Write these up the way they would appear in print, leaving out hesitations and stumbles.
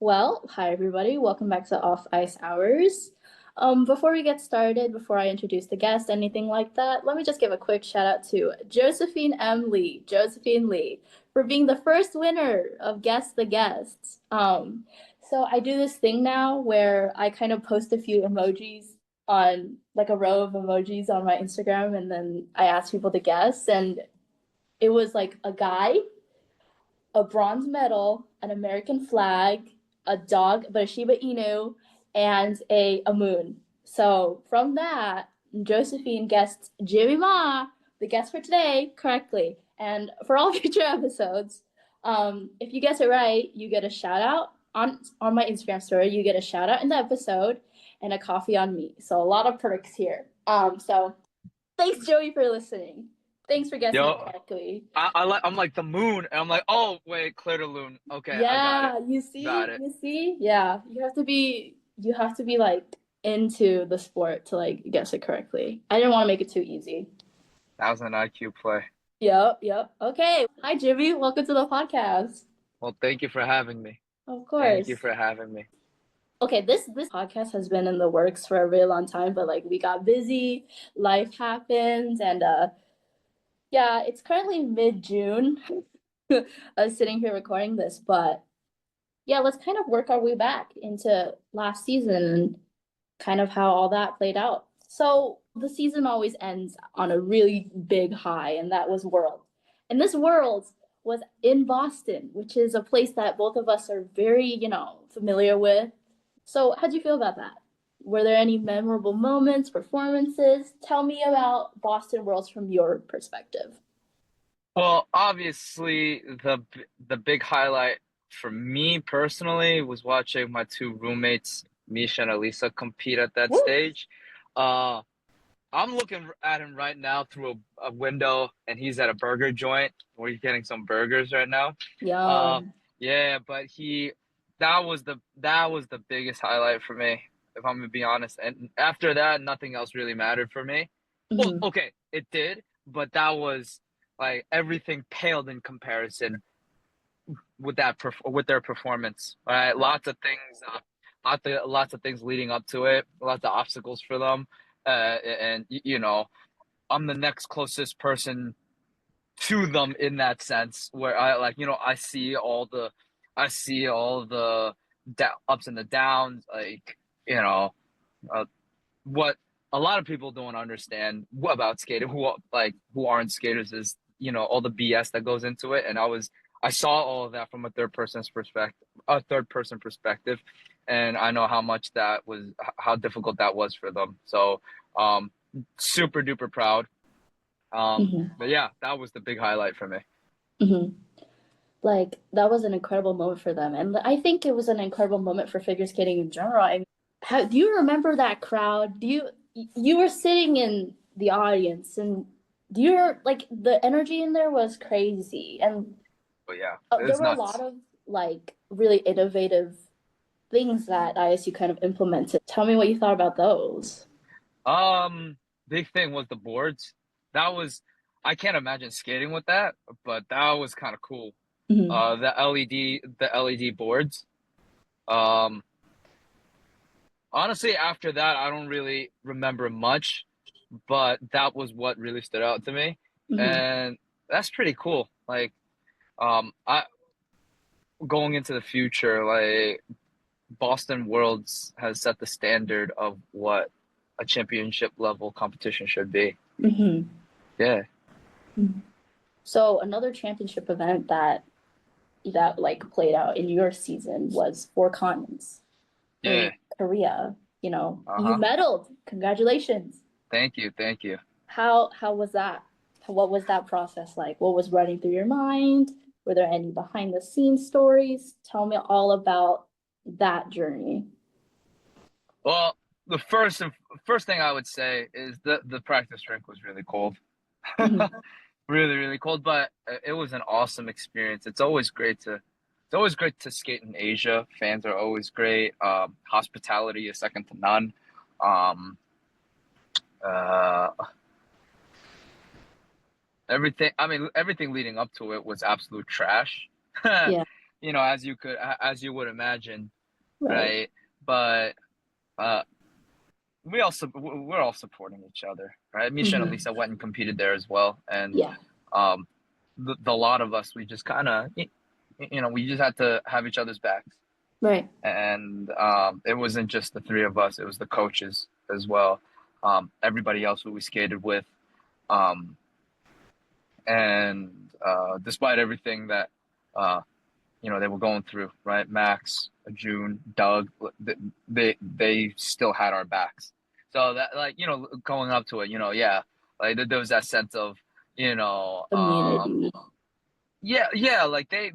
Well, hi everybody. Welcome back to Off Ice Hours. Before we get started, before I introduce the guest, anything like that, let me just give a quick shout out to Josephine Lee, for being the first winner of Guess the Guest. So I do this thing now where I kind of post a few emojis on like a row of emojis on my Instagram, and then I ask people to guess. And it was like a guy, a bronze medal, an American flag, a dog, but a Shiba Inu, and a moon. So from that, Josephine guessed Jimmy Ma, the guest for today, correctly. And for all future episodes, if you guess it right, you get a shout out on my Instagram story. You get a shout out in the episode and a coffee on me. So a lot of perks here. So thanks, Joey, for listening. Thanks for guessing it Yo, correctly. I'm like the moon, and I'm like, oh wait, Claire de Lune. Okay, I got it, Yeah, got it. you see? Yeah, you have to be like into the sport to like guess it correctly. I didn't want to make it too easy. That was an IQ play. Yep. Okay. Hi, Jimmy. Welcome to the podcast. Well, thank you for having me. Of Thank you course. for having me. Okay, this podcast has been in the works for a really long time, but like we got busy, life happened, and yeah, it's currently mid-June. I was sitting here recording this, but yeah, let's kind of work our way back into last season and kind of how all that played out. So the season always ends on a really big high, and that was World. And this World was in Boston, which is a place that both of us are very, familiar with. So how'd you feel about that? Were there any memorable moments, performances? Tell me about Boston Worlds from your perspective. Well, obviously, the big highlight for me personally was watching my two roommates, Misha and Alisa, compete at that Woo! stage. Uh, I'm looking at him right now through a window, and he's at a burger joint where he's getting some burgers right now. Uh, Yum. yeah, but that was the biggest highlight for me, if I'm gonna be honest. And after that, nothing else really mattered for me. Well, Mm-hmm. okay, it did, but that was like everything paled in comparison with with their performance. Right, lots of things leading up to it, lots of obstacles for them, and I'm the next closest person to them in that sense where I see all the ups and the downs, like you know uh, what a lot of people don't understand about skating, who aren't skaters, is all the BS that goes into it. And I saw all of that from a third person perspective, and I know how difficult that was for them. So um super duper proud. Mm-hmm. But yeah, that was the big highlight for me. Mm-hmm. Like that was an incredible moment for them, and I think it was an incredible moment for figure skating in general. I mean, do you remember that crowd? You were sitting in the audience, and do you like the energy in there was crazy, and But yeah, it there was were a lot nuts. of like really innovative things that ISU kind of implemented. Tell me what you thought about those. Um, Big thing was the boards. That was I can't imagine skating with that, but that was kind of cool. Mm-hmm. The LED boards. Um, Honestly, after that, I don't really remember much, but that was what really stood out to me, Mm-hmm. and that's pretty cool. Like, I going into the future, like Boston Worlds has set the standard of what a championship level competition should be. Mm-hmm. Yeah, So another championship event that like played out in your season was Four Continents in yeah. Korea. You Uh-huh. medaled. Congratulations. Thank you, thank you. How was that? What was that process like? What was running through your mind? Were there any behind the scenes stories? Tell me all about that journey. Well, the first thing I would say is the practice rink was really cold. Mm-hmm. Really, really cold, but it was an awesome experience. It's always great to skate in Asia. Fans are always great. Hospitality is second to none. Um, uh, everything. I mean, everything leading up to it was absolute trash. Yeah. as you would imagine, Right. right? But uh, we're all supporting each other, right? Misha and Hmm. Alisa went and competed there as well, and Yeah. um, the lot of us, we just kind of, we just had to have each other's backs, Right. and it wasn't just the three of us; it was the coaches as well, everybody else who we skated with, um, and despite everything that uh, they were going through, right? Max, June, Doug, they still had our backs. So that, like, going up to it, yeah, like there was that sense of, you know, um, Community. yeah, like they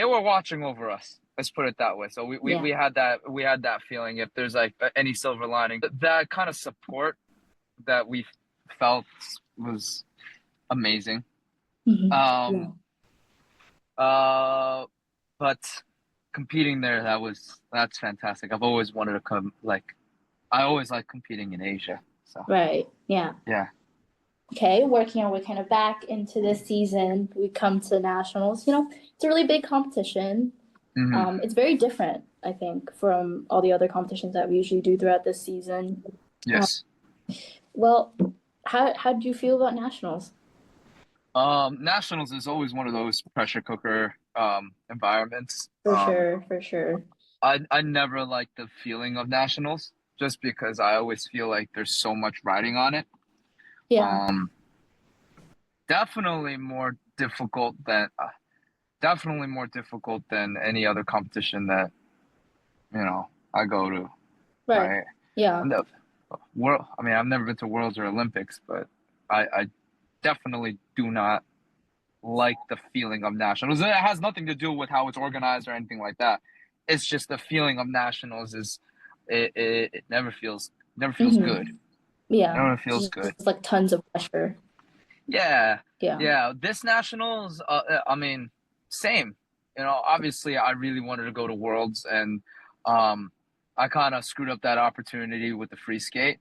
were watching over us. Let's put it that way. So Yeah. we had that feeling. If there's like any silver lining, that kind of support that we felt was amazing. Hmm. Yeah. Um, uh, but competing there, that's fantastic. I've always wanted to come. Like, I always like competing in Asia. So Right. Yeah. yeah. Okay, working our way kind of back into this season, we come to nationals. It's a really big competition. Hmm. It's very different, I think, from all the other competitions that we usually do throughout this season. Um, Yes. well, how do you feel about nationals? Nationals is always one of those pressure cooker environments. For sure, for sure. I never like the feeling of nationals just because I always feel like there's so much riding on it. Yeah. Um, definitely more difficult than definitely more difficult than any other competition that I go to. Right. Right. Yeah. And the world. I mean, I've never been to Worlds or Olympics, but I definitely do not like the feeling of nationals. It has nothing to do with how it's organized or anything like that. It's just the feeling of nationals is it never feels good. Hmm. Yeah. Never feels good. Just like tons of pressure. Yeah, Yeah. yeah. This nationals, I mean, same. Obviously, I really wanted to go to Worlds, and um, I kind of screwed up that opportunity with the free skate.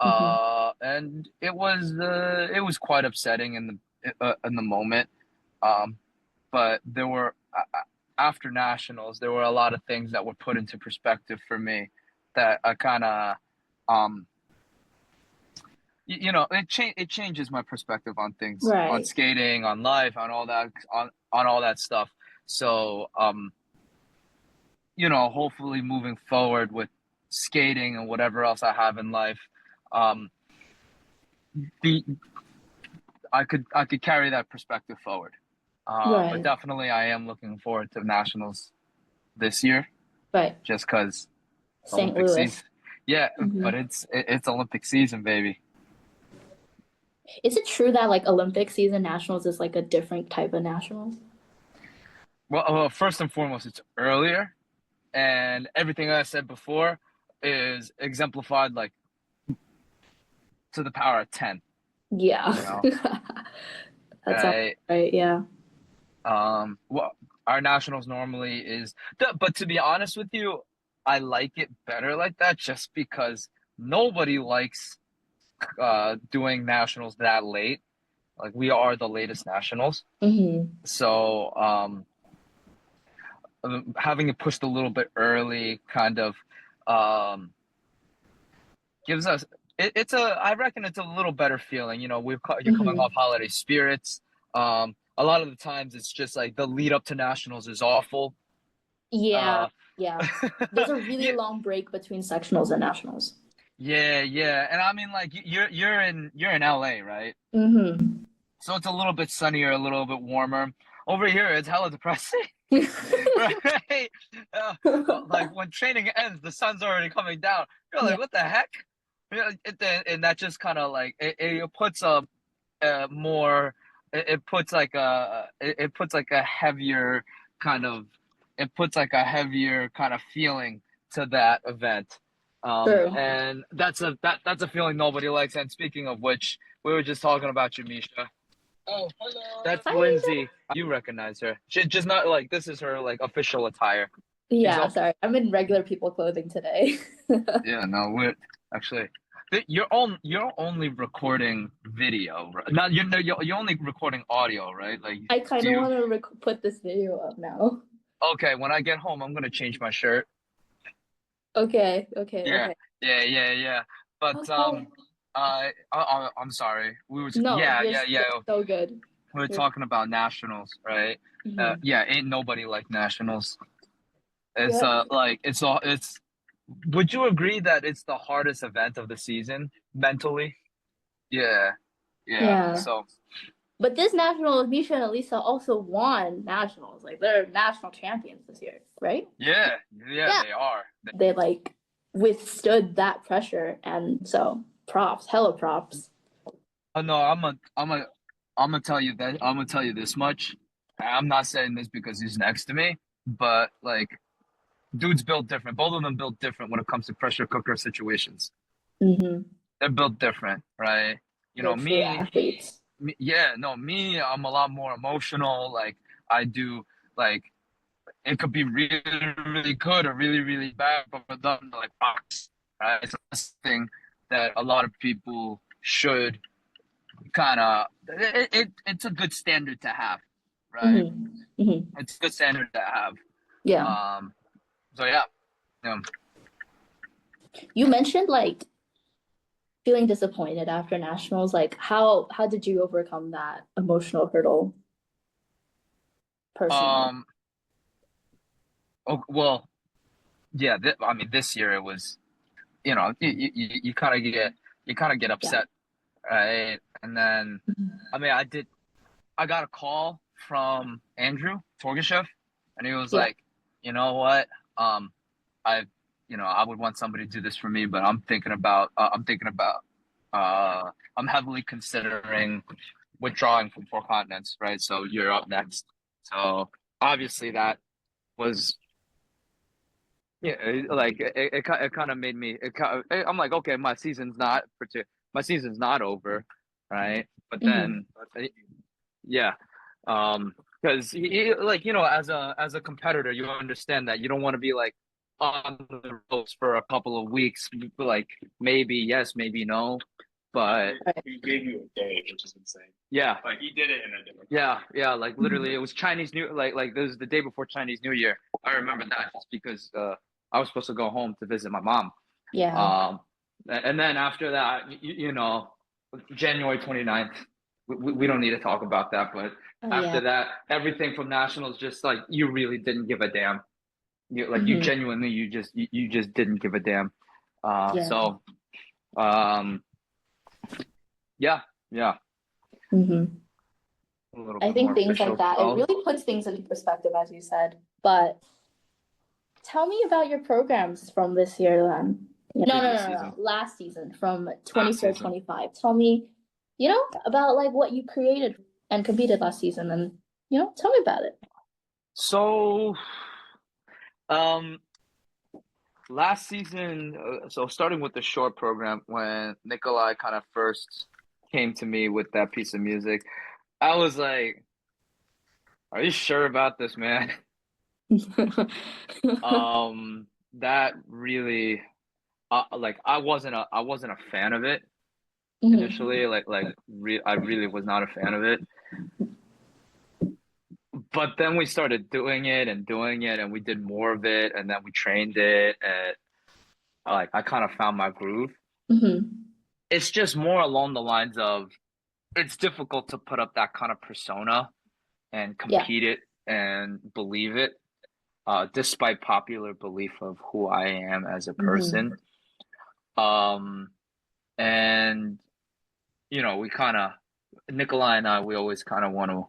Hmm. And it was quite upsetting in the moment. Um, but there were after nationals, there were a lot of things that were put into perspective for me that I kind of um it changes my perspective on things, on Right. skating, on life, on all that stuff. So hopefully moving forward with skating and whatever else I have in life, um the I could carry that perspective forward. But Right. definitely I am looking forward to nationals this year Right. just because St. Olympic Louis. season. Yeah, Hmm. but it's Olympic season, baby. Is it true that like Olympic season nationals is like a different type of nationals? Well, first and foremost, it's earlier, and everything I said before is exemplified like to the power of 10. Yeah. You know, That sounds right? right. Yeah. Well, our nationals normally is, but to be honest with you, I like it better like that just because nobody likes doing nationals that late. Like we are the latest nationals, Hmm. so having it pushed a little bit early kind of um, gives us it's I reckon it's a little better feeling. You're coming off Hmm. holiday spirits. A lot of the times it's just like the lead up to nationals is awful. Yeah. Uh, Yeah. There's a really yeah, long break between sectionals and nationals. yeah, and I mean like you're in LA, right? Hmm. So it's a little bit sunnier, a little bit warmer. Over here, it's hella depressing. Right? Uh, like when training ends, the sun's already coming down. You're Yeah. like, what the heck? And that just kind of like it puts a more it puts like a heavier kind of feeling to that event. True. And that's a feeling nobody likes. And speaking of which, we were just talking about you, Misha. Oh, hello. That's Hi, Lisa. Lindsay. You recognize her. She just not like this is her like official attire. She's Yeah, up. sorry. I'm in regular people clothing today. Yeah, no, we're actually. you're only recording video, right? Not you're only recording audio, right? Like, I kind do of you? want to put this video up now. Okay, when I get home, I'm gonna change my shirt. Okay, okay, Yeah, okay. yeah. But Oh, I'm sorry. no, Yeah. you're so good. We were You're, talking about nationals, right? mhm. Yeah, ain't nobody like nationals. It's Yep. like it's all it's. Would you agree that it's the hardest event of the season mentally? Yeah, yeah. Yeah. So But this national, Misha and Alisa also won nationals. Like they're national champions this year, right? yeah, Yeah. they are. They like withstood that pressure, and so props, hella props. Oh no, I'm gonna tell you that I'm gonna tell you this much. I'm not saying this because he's next to me, but like dude's built different. Both of them built different when it comes to pressure cooker situations. Mm-hmm. They're built different, right? You know, They're true athletes. yeah, no, I'm a lot more emotional. Like I do, like it could be really, really good or really, really bad, but for them, they're like rocks, right? It's a thing that a lot of people should kind of. It's a good standard to have, right? Mm-hmm. Mm-hmm. It's a good standard to have. Yeah. Um, so yeah, yeah. You mentioned like feeling disappointed after nationals. Like how did you overcome that emotional hurdle personally? Um, oh, well, yeah. I mean, this year it was, you kind of get Yeah. upset, right? And then, I mean, I got a call from Andrew Torgashev, and he was Yeah. like, you know what? Um, I, I would want somebody to do this for me, but I'm heavily considering withdrawing from Four Continents, right? So you're up next. So obviously that was, yeah, like it kind of made me. I'm like, okay, my season's not over, right? But Mm-hmm. then, yeah, because like as a competitor, you understand that you don't want to be like on the ropes for a couple of weeks, like maybe yes, maybe no, but Right. He gave you a day, which is insane. yeah, Like he did it in a different. yeah, like Mm-hmm. literally, it was Chinese New, like this was the day before Chinese New Year. I remember that just because I was supposed to go home to visit my mom. Yeah. Um, and then after that, January 29th, we don't need to talk about that. But Oh yeah. after that, everything from nationals, just like you really didn't give a damn. You Mm-hmm. genuinely, you just didn't give a damn. Yeah. So, um, yeah, Mm-hmm. a little I bit think more things like official. that, it Oh, really puts things into perspective, as you said. But tell me about your programs from this year then. No, no, previous no, no, no. season, Last season from last 24, season. 25. Tell me, about like what you created and competed last season and, tell me about it. So, um, last season, so starting with the short program, when Nikolai kind of first came to me with that piece of music, I was like, "Are you sure about this, man?" That really, like, I wasn't a fan of it Mhm. initially. I really was not a fan of it. But then we started doing it, and we did more of it, and then we trained it, and like I kind of found my groove. Mhm. It's just more along the lines of it's difficult to put up that kind of persona and Yeah. compete it and believe it, despite popular belief of who I am as a Mhm. person. Um, and we kind of Nikolai and I, we always kind of want to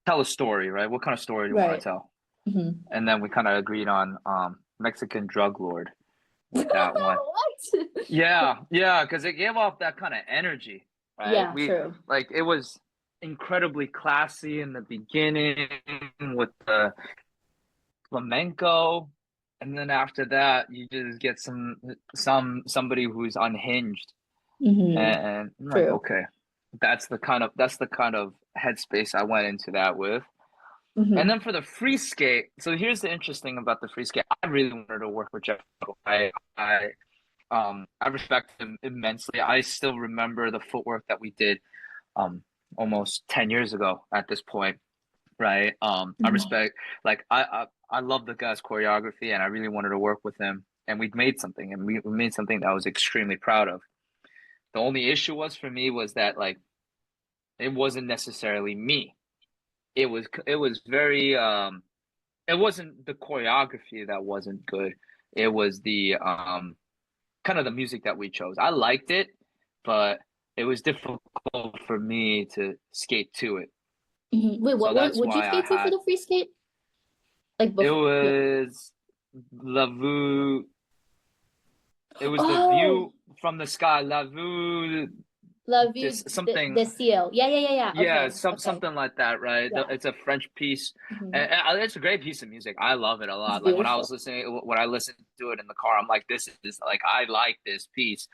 tell a story, right? What kind of story do you want to Right. tell? Mhm. And then we kind of agreed on Mexican drug lord with that one. What? Yeah, because it gave off that kind of energy, right? Yeah, true. It was incredibly classy in the beginning with the flamenco, and then after that, you just get somebody who's unhinged, Mhm. and I'm like, True. okay, that's the kind of headspace I went into that with. And Hmm. then for the free skate, so here's the interesting about the free skate. I really wanted to work with Jeff. I respect him immensely. I still remember the footwork that we did um almost 10 years ago at this point, right? I Hmm. respect like I love the guy's choreography and I really wanted to work with him and we made something and we made something that I was extremely proud of. The only issue was for me was that like it wasn't necessarily me. It was very it wasn't the choreography that wasn't good. It was the kind of the music that we chose. I liked it, but it was difficult for me to skate to it. Wait, So what that's would you why I skate to for had the free skate? Like it before? Yeah. was La Vue. It was the Oh, view from the sky. La Vue. La Vue This something. de Ciel. Yeah, yeah, yeah, yeah. Yeah, Okay, okay. something like that, right? Yeah. It's a French piece, Hmm. and it's a great piece of music. I love it a It's lot. Like beautiful. when I listened to it in the car, I'm like, this is like I like this piece.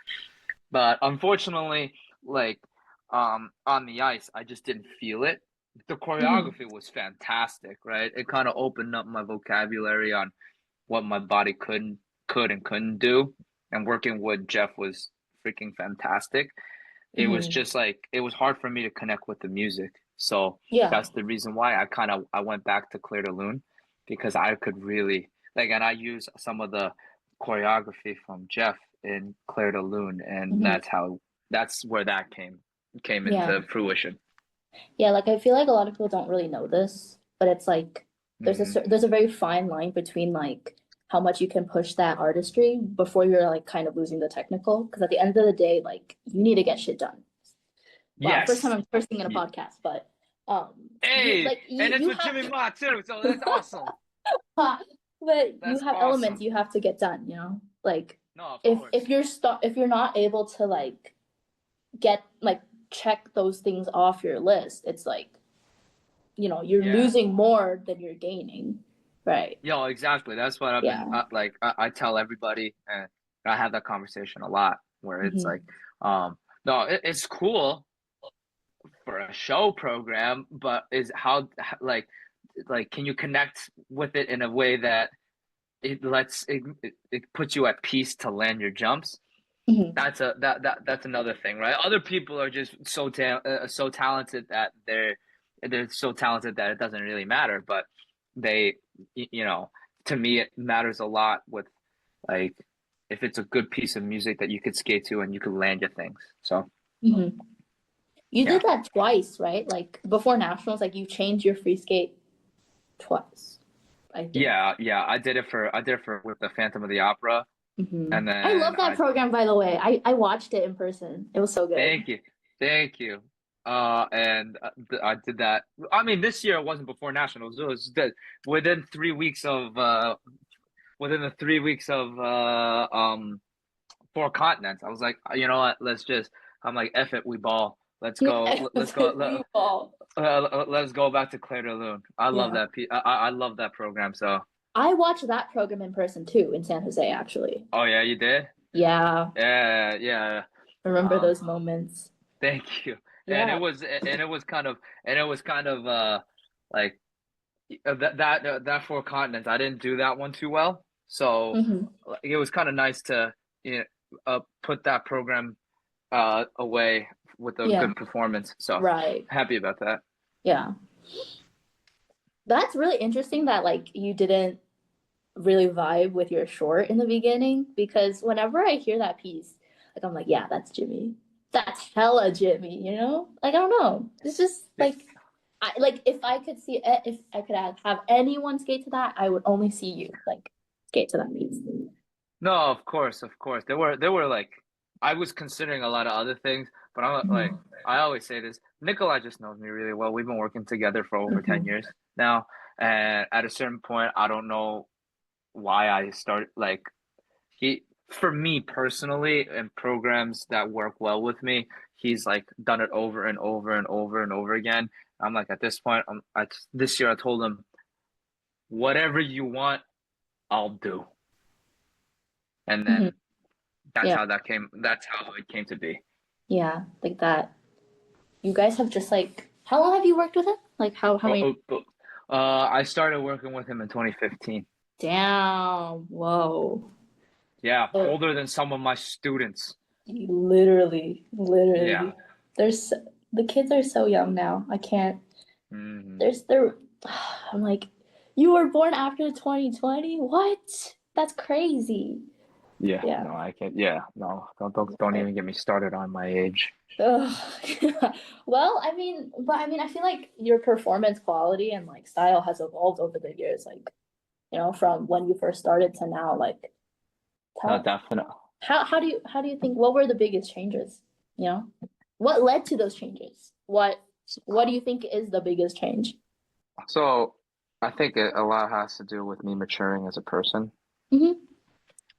But unfortunately, like on the ice, I just didn't feel it. The Hmm. choreography was fantastic, right? It kind of opened up my vocabulary on what my body could and couldn't do. And working with Jeff was freaking fantastic. It was Hmm. just like it was hard for me to connect with the music. So Yeah. that's the reason why I went back to Claire de Lune because I could really like and I use some of the choreography from Jeff in Claire de Lune and Hmm. that's where that came Yeah. into fruition. Yeah, like I feel like a lot of people don't really know this, but it's like Hmm. there's a very fine line between like how much you can push that artistry before you're like kind of losing the technical. Because at the end of the day, like you need to get shit done. Wow, first time Yes. I'm cursing in a podcast, but you Hey, like and it's you with have Jimmy Ma too, so that's awesome. but you That's have elements awesome. you have to get done, you know? Like No, of course. if you're not able to like get like check those things off your list, it's like you're Yeah. losing more than you're gaining, right? Yo, exactly. That's what I've been Yeah. like. I tell everybody, and I have that conversation a lot where it's like, Hmm. no, it's cool for a show program, but is like, can you connect with it in a way that it puts you at peace to land your jumps? Hmm. That's another thing, right? Other people are just so talented that they're so talented that it doesn't really matter, but they you know to me it matters a lot with like if it's a good piece of music that you could skate to and you could land your things. So Hmm. You yeah, did that twice, right? Like before nationals, like you changed your free skate twice, I think. yeah, I did it for with the Phantom of the Opera, Hmm. and I then love that I program, by the way. I watched it in person. It was so good. thank you, thank you. And I did that. I mean, this year it wasn't before nationals. It was within 3 weeks of within the 3 weeks of four continents. I was like, you know what? Let's just. I'm like, F it, we ball. Let's Yeah, go. Let's go. we all. Let's go back to Claire de Lune. I love Yeah. that. I love that program. So, I watched that program in person too in San Jose, actually. oh yeah, you did. Yeah, Yeah, yeah. remember Um, those moments. thank you. Yeah. And it was kind of and it was kind of like that four continents. I didn't do that one too well, so Hmm. like, it was kind of nice to put that program away with a Yeah. good performance. So Right. happy about that. Yeah. That's really interesting that like you didn't really vibe with your short in the beginning because whenever I hear that piece, like I'm like, yeah, that's Jimmy. That's hella Jimmy, you know? Like I don't know. It's just like I like if I could see it, if I could have anyone skate to that, I would only see you like skate to that piece. No, of course, of course. There were like I was considering a lot of other things, but I'm like Hmm. I always say this. Nikolai just knows me really well. We've been working together for over 10 Hmm. years now, and at a certain point, I don't know why I started like he for me personally in programs that work well with me, he's like done it over and over and over and over again. I'm like at this point, this year I told him whatever you want, I'll do, and Hmm. then that's Yeah. how that came. That's how it came to be. Yeah. Like that. You guys have just like how long have you worked with him? Like how Oh, many? I started working with him in 2015. Damn. Whoa. Yeah, Oh, older than some of my students. literally, Yeah. literally. There's the kids are so young now. I can't. Hmm. They're. I'm like, you were born after 2020? What? That's crazy. Yeah, Yeah. no, I can't. Yeah, no, don't even get me started on my age. Ugh. Well, I feel like your performance quality and like style has evolved over the years. Like, from when you first started to now. Like, No, tell definitely. how do you think what were the biggest changes? You know, what led to those changes? What do you think is the biggest change? So I think a lot has to do with me maturing as a person, Hmm.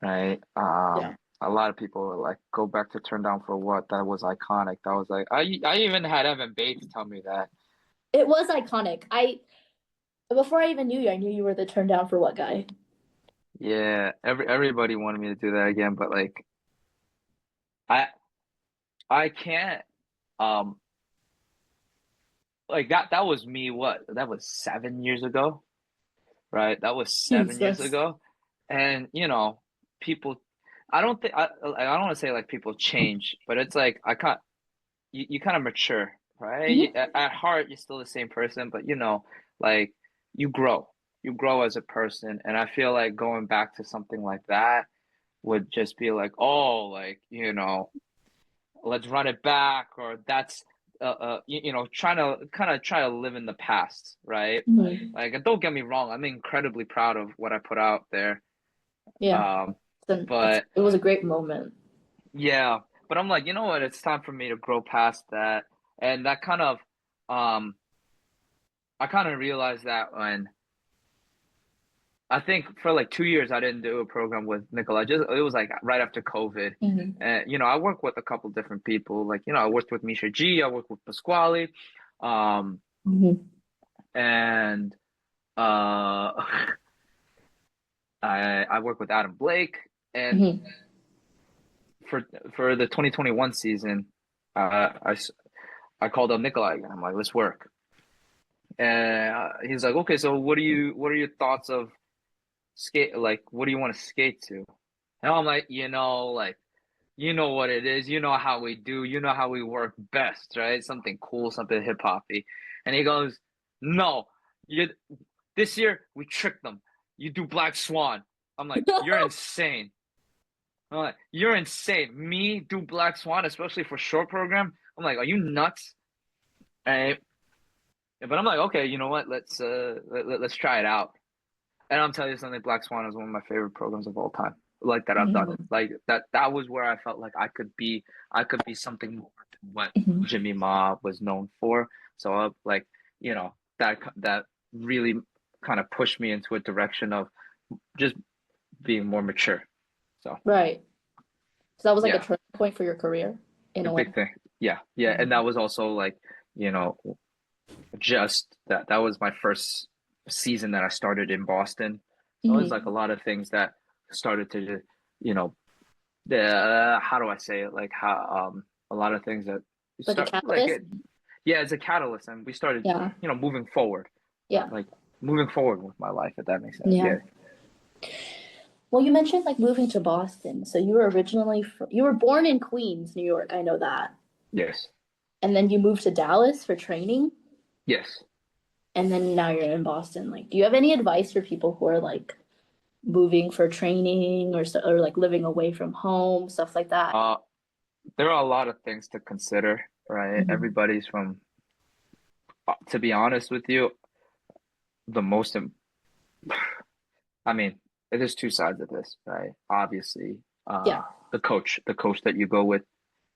right? Yeah, A lot of people are like, go back to Turn Down for What? That was iconic. That was like, I even had Evan Bates tell me that. it was iconic. I Before I even knew you, I knew you were the turn down for what guy. Yeah, everybody wanted me to do that again, but like, I I can't. Um, like that was me. What? That was 7 years ago, right? That was 7 years Jesus. ago, and people. I don't want to say like people change, but it's like I can't. You kind of mature, right? Hmm. At heart, you're still the same person, but like you grow. You grow as a person, and I feel like going back to something like that would just be like, oh, like let's run it back, or that's trying to kind of try to live in the past, right? Hmm. Like, don't get me wrong, I'm incredibly proud of what I put out there. Yeah. Um, Then but it was a great moment. yeah, but I'm like, you know what? It's time for me to grow past that, and that kind of, um, I kind of realized that when I think for like 2 years I didn't do a program with Nicola. Just it was like right after COVID. Hmm. And I work with a couple different people. Like, I worked with Misha G, I worked with Pasquale, um, Hmm. and I work with Adam Blake. And Hmm. for the 2021 season, I called up Nikolai again. I'm like, let's work. And he's like, okay, so what are your thoughts of skate? Like, what do you want to skate to? And I'm like, like, you know what it is. You know how we do. You know how we work best, right? Something cool, something hip hoppy. And he goes, no, you. This year we tricked them. You do Black Swan. I'm like, you're insane. I'm like, you're insane. Me do Black Swan, especially for short program. I'm like, are you nuts? And but I'm like, okay, you know what? Let's try it out. And I'm telling you something, Black Swan is one of my favorite programs of all time. Like that I've done. Hmm. Like that was where I felt like I could be something more than what Hmm. Jimmy Ma was known for. So like, that really kind of pushed me into a direction of just being more mature. So Right. So that was like a yeah, turning point for your career in a a way. big thing. Yeah, yeah. And that Mhm. was also like, you know, just that was my first season that I started in Boston. So it was like a Mhm. lot of things that started to, you know, how do I say it? Like how a lot of things that Like a start like catalyst. it. Yeah, it's a catalyst, and we started, Yeah. moving forward, Yeah. like moving forward with my life, if that makes sense. Yeah. Yeah. Well, you mentioned like moving to Boston. So you were born in Queens, New York. I know that. Yes. And then you moved to Dallas for training, Yes. and then now you're in Boston. Like, do you have any advice for people who are like moving for training or like living away from home, stuff like that? Uh, there are a lot of things to consider, right? Mhm. Everybody's from, to be honest with you, the most I mean, there's two sides of this, right? Obviously, Yeah. the coach that you go with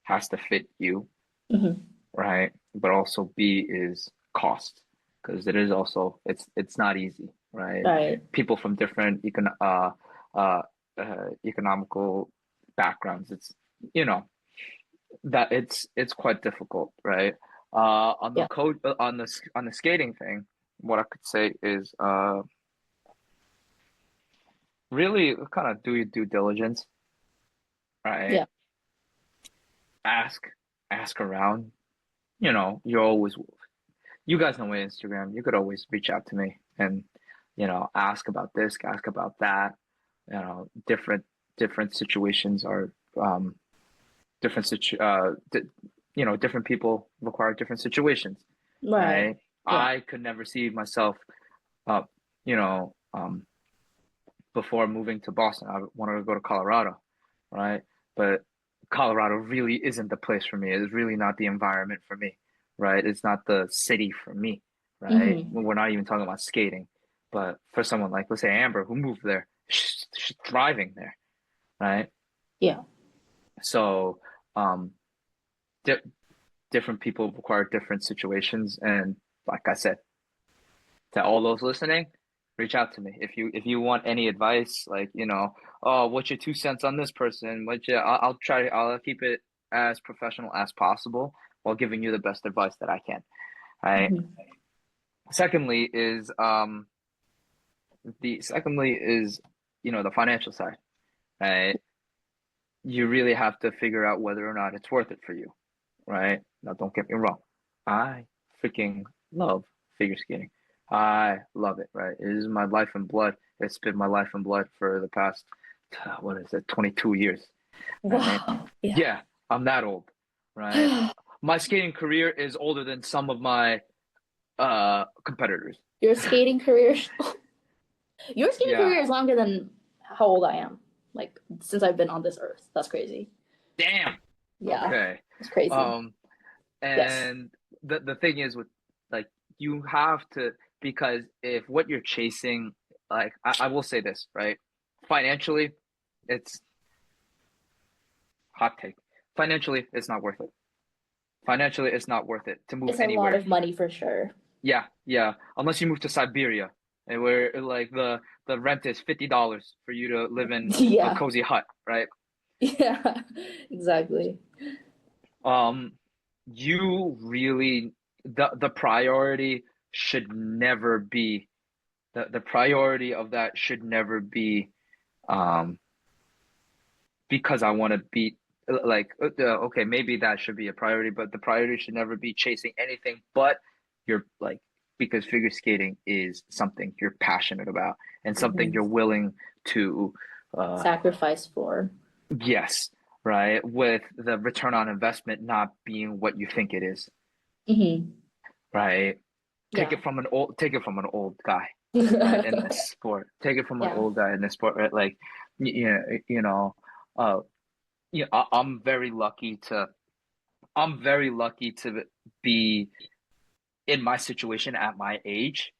has to fit you, Hmm. right? But also B is cost, because it is also it's not easy, right? Right. People from different economical backgrounds, it's you know that it's quite difficult, right? On the Yeah. coach on the skating thing, what I could say is really kind of do your due diligence, right? Yeah. Ask ask around. You always you guys know my Instagram. You could always reach out to me and, ask about this, ask about that. Different situations are different different people require different situations, Right. right? Yeah. I could never see myself, uh, you know, before moving to Boston. I wanted to go to Colorado, right? But Colorado really isn't the place for me. It's really not the environment for me, right? It's not the city for me, right? Mm-hmm. We're not even talking about skating. But for someone like, let's say, Amber, who moved there, she's thriving there, right? Yeah. So, um, di different people require different situations, and like I said, to all those listening, reach out to me if you want any advice. Like, oh, what's your 2 cents on this person? I'll keep it as professional as possible while giving you the best advice that I can. All right. Mm-hmm. Secondly is the financial side. Right. You really have to figure out whether or not it's worth it for you. Right. Now, don't get me wrong. I freaking love figure skating. I love it, right? It is my life and blood. It's been my life and blood for the past, what is it, 22 years, right? Wow. Yeah. Yeah, I'm that old, right? My skating career is older than some of my competitors. Your skating career, your skating Yeah, career is longer than how old I am. Like since I've been on this earth. That's crazy. damn. Yeah. Okay. It's crazy. Um, Yes. and the thing is with, like, you have to, because if what you're chasing, like, I will say this, right? Financially, it's hot take. Financially, it's not worth it. Financially, it's not worth it to move It's a lot anywhere. of money for sure. Yeah, yeah. Unless you move to Siberia, and where, like, the rent is $50 for you to live in a Yeah. cozy hut, right? Yeah. Exactly. Um, you really, the priority should never be, the priority of that should never be, um because I want to beat, like, okay, maybe that should be a priority, but the priority should never be chasing anything but your, like, because figure skating is something you're passionate about and something Mm-hmm. you're willing to, uh Sacrifice for. yes, right, with the return on investment not being what you think it is, Mm-hmm. right? Yeah. Take it from an old guy, right, in this sport. Take it from an Yeah. old guy in this sport, right? Like, you know, uh I'm very lucky to, be in my situation at my age,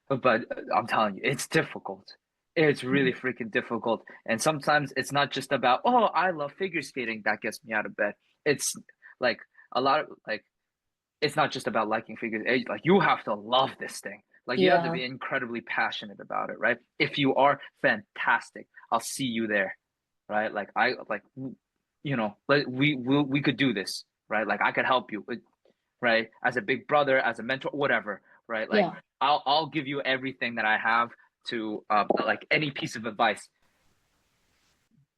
but I'm telling you, it's difficult. It's really freaking difficult. And sometimes it's not just about, oh, I love figure skating that gets me out of bed. It's like a lot of, like, it's not just about liking figures. Like, you have to love this thing. Like, you have to Yeah. be incredibly passionate about it, right? If you are, fantastic. I'll see you there, right? Like, like, we could do this, right? Like, I could help you, right? As a big brother, as a mentor, whatever, right? Like, Yeah. I'll give you everything that I have to, like, any piece of advice.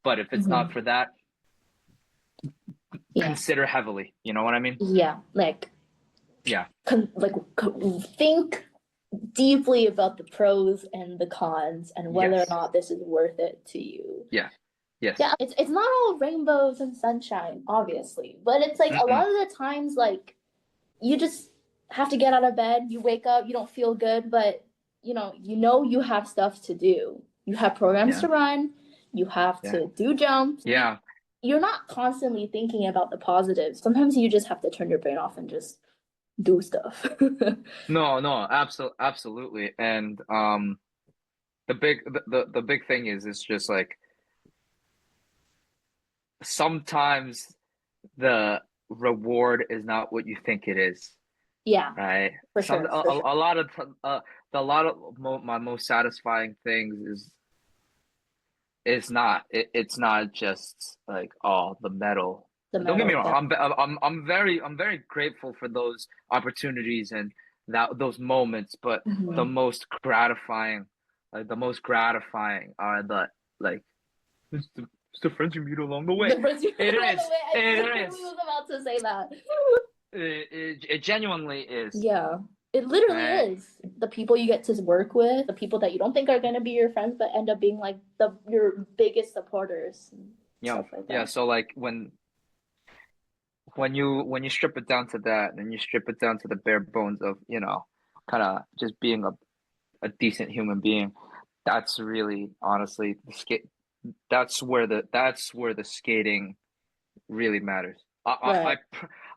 But if it's not Mm-hmm. for that, Yeah. consider heavily. You know what I mean? Yeah. Like Yeah. think deeply about the pros and the cons and whether or Yes. not this is worth it to you. Yeah. Yeah, Yes. it's not all rainbows and sunshine, obviously, but it's like a Mm-mm. lot of the times, like you just have to get out of bed. You wake up, you don't feel good, but you have stuff to do. You have programs Yeah. to run. You have Yeah. to do jumps. Yeah. You're not constantly thinking about the positives. Sometimes you just have to turn your brain off and just do stuff. No, no, absolutely. And the big thing is just like, sometimes the reward is not what you think it is, Yeah, right? for Some sure, for sure. a lot of my most satisfying things is not, it's not just like, oh, the medal. The Don't get me metal, yeah. wrong. I'm very grateful for those opportunities and those moments, but the Mhm. most gratifying, are the, like, it's the friends you meet along the way. The friends you It on the is. way. I It literally is. was about to say that. It genuinely is. Yeah. It literally right? is. The people you get to work with, the people that you don't think are going to be your friends, but end up being like your biggest supporters and Yeah, stuff like yeah. that. So like when you strip it down to that, and you strip it down to the bare bones of, kind of just being a decent human being, that's really honestly the skate. That's where the skating really matters. Right.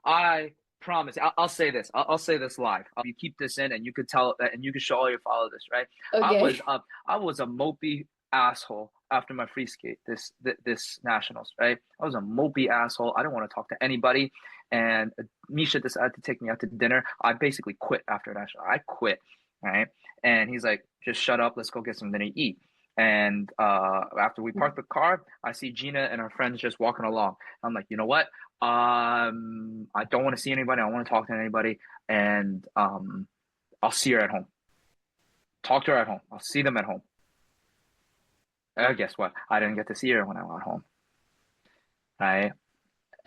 I promise. I'll say this. I'll say this live. You keep this in, and you could tell, and you could show all your followers, right? I was Okay. up. I was a mopey asshole after my free skate. This nationals, right? I was a mopey asshole. I didn't want to talk to anybody, and Misha decided to take me out to dinner. I basically quit after national. I quit, right? And he's like, "Just shut up. Let's go get something to eat." And after we parked the car, I see Gina and her friends just walking along. I'm like, you know what? I don't want to see anybody. I don't want to talk to anybody, and I'll see her at home. Talk to her at home. I'll see them at home. Guess what? I didn't get to see her when I got home. Right?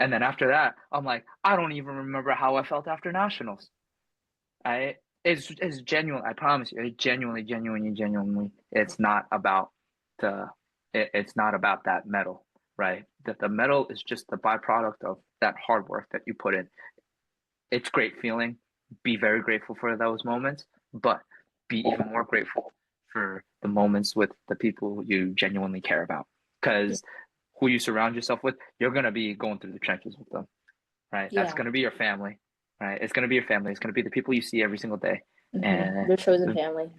And then after that, I'm like, I don't even remember how I felt after nationals. I It's genuine. I promise you, it's genuinely. It's not about the. It's not about that medal, right? That the medal is just the byproduct of that hard work that you put in. It's great feeling. Be very grateful for those moments, but be even more grateful for the moments with the people you genuinely care about. Because who you surround yourself with, you're gonna be going through the trenches with them, right? That's Yeah. gonna be your family, right? It's gonna be your family. It's gonna be the people you see every single day. And Your chosen family.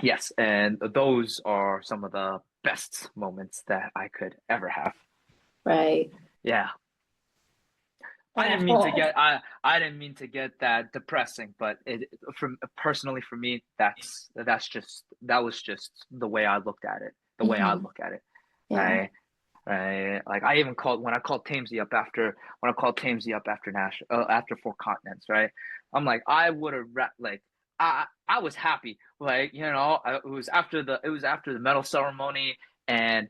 yes, and those are some of the best moments that I could ever have. Right. Yeah. I Yeah. didn't mean to Oh. get I didn't mean to get that depressing, but it from personally for me, that was just the way I looked at it. The way I Hmm. look at it. Yeah. Right. Right. Like I even called when I called Tamesy up after Nash after Four Continents, right? I'm like, I would have like I was happy. Like, it was after the medal ceremony, and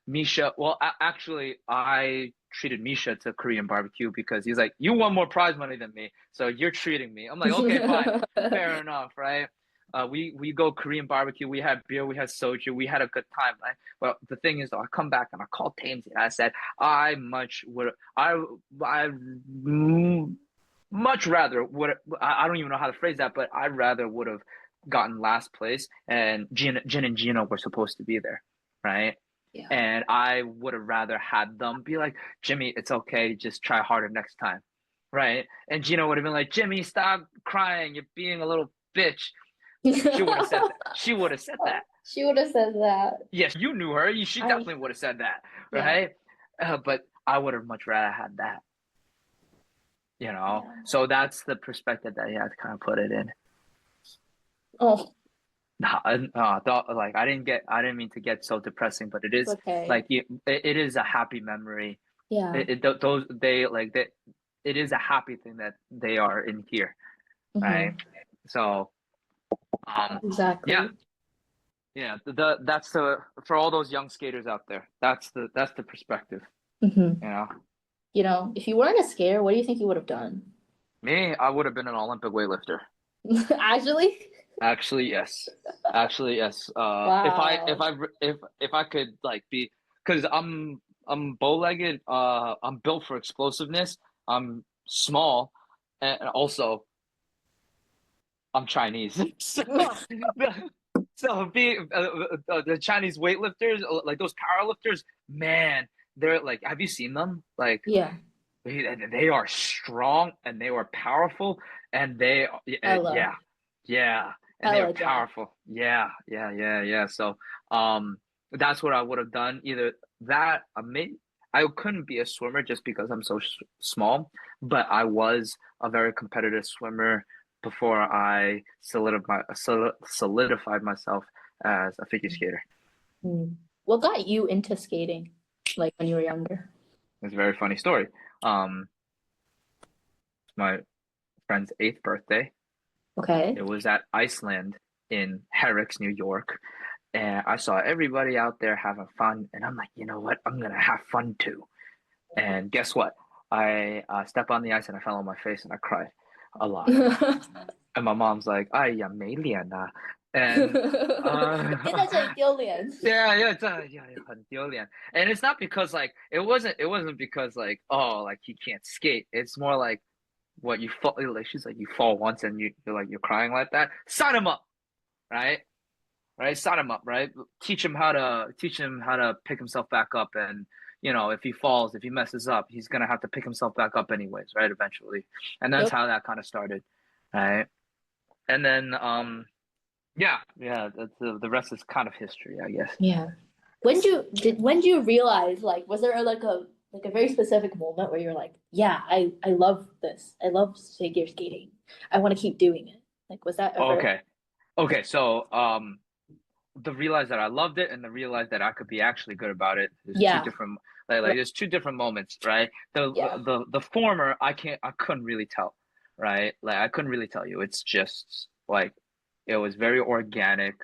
Misha, well, actually I treated Misha to Korean barbecue because he's like, you won more prize money than me, so you're treating me. I'm like, okay, fine, fair enough, right? We go Korean barbecue. We had beer, we had soju, we had a good time. Right? Well, the thing is, though, I come back and I called Tamesy and I said, I much rather would I don't even know how to phrase that, but I rather would have gotten last place, and Jin and Gina were supposed to be there, right? Yeah. And I would have rather had them be like, Jimmy, it's okay, just try harder next time, right? And Gina would have been like, Jimmy, stop crying, you're being a little bitch. She would have said that. She would have said that. She would have said that. Yes, you knew her. She I definitely would have said that, Yeah. right? But I would have much rather had that, you know. Yeah. So that's the perspective that you have to kind of put it in. Oh, Like I didn't mean to get so depressing, but it it's is okay. like it is a happy memory. Yeah. Those they like that. It is a happy thing that they are in here, right? Hmm. So, yeah, Exactly. yeah. That's the for all those young skaters out there. That's the perspective, Hmm. you know. If you weren't a skater, what do you think you would have done? Me, I would have been an Olympic weightlifter. Actually? Actually, yes. Actually, yes. Wow. If I could like be, because I'm bow-legged. I'm built for explosiveness. I'm small, and also I'm Chinese. So being the Chinese weightlifters, like those powerlifters, man, they're like, have you seen them? Like Yeah, they are strong and they are powerful and hella, yeah, yeah, and they are hella jack. powerful. Yeah. So that's what I would have done. Either that, I couldn't be a swimmer just because I'm so small, but I was a very competitive swimmer before I solidified myself as a figure skater. Hmm. What got you into skating, like when you were younger? It's a very funny story. Um, my friend's eighth birthday. Okay. It was at Iceland in Herrick, New York. And I saw everybody out there having fun. And I'm like, you know what? I'm going to have fun too. And guess what? I stepped on the ice and I fell on my face and I cried a lot. And my mom's like, "哎呀，没脸呐." And 别在这里丢脸。yeah, yeah, yeah, 很丢脸. And it's not because like it wasn't because like oh like he can't skate. It's more like what you fall like she's like you fall once and you're crying like that. Sign him up, right? Right? Sign him up, right? Teach him how to pick himself back up and if he falls, if he messes up, he's gonna have to pick himself back up anyways, right? Eventually. And that's Yep. how that kind of started, right? And then yeah, yeah, the rest is kind of history, I guess. Yeah. When did you realize, like, was there like a very specific moment where you're like, yeah, I love this. I love figure skating. I want to keep doing it. Like, was that ever? Okay. Okay, so the realize that I loved it and the realize that I could be actually good about it is two Yeah. different there's two different moments, right? Yeah. The former I couldn't really tell, right? Like I couldn't really tell you. It's just like it was very organic.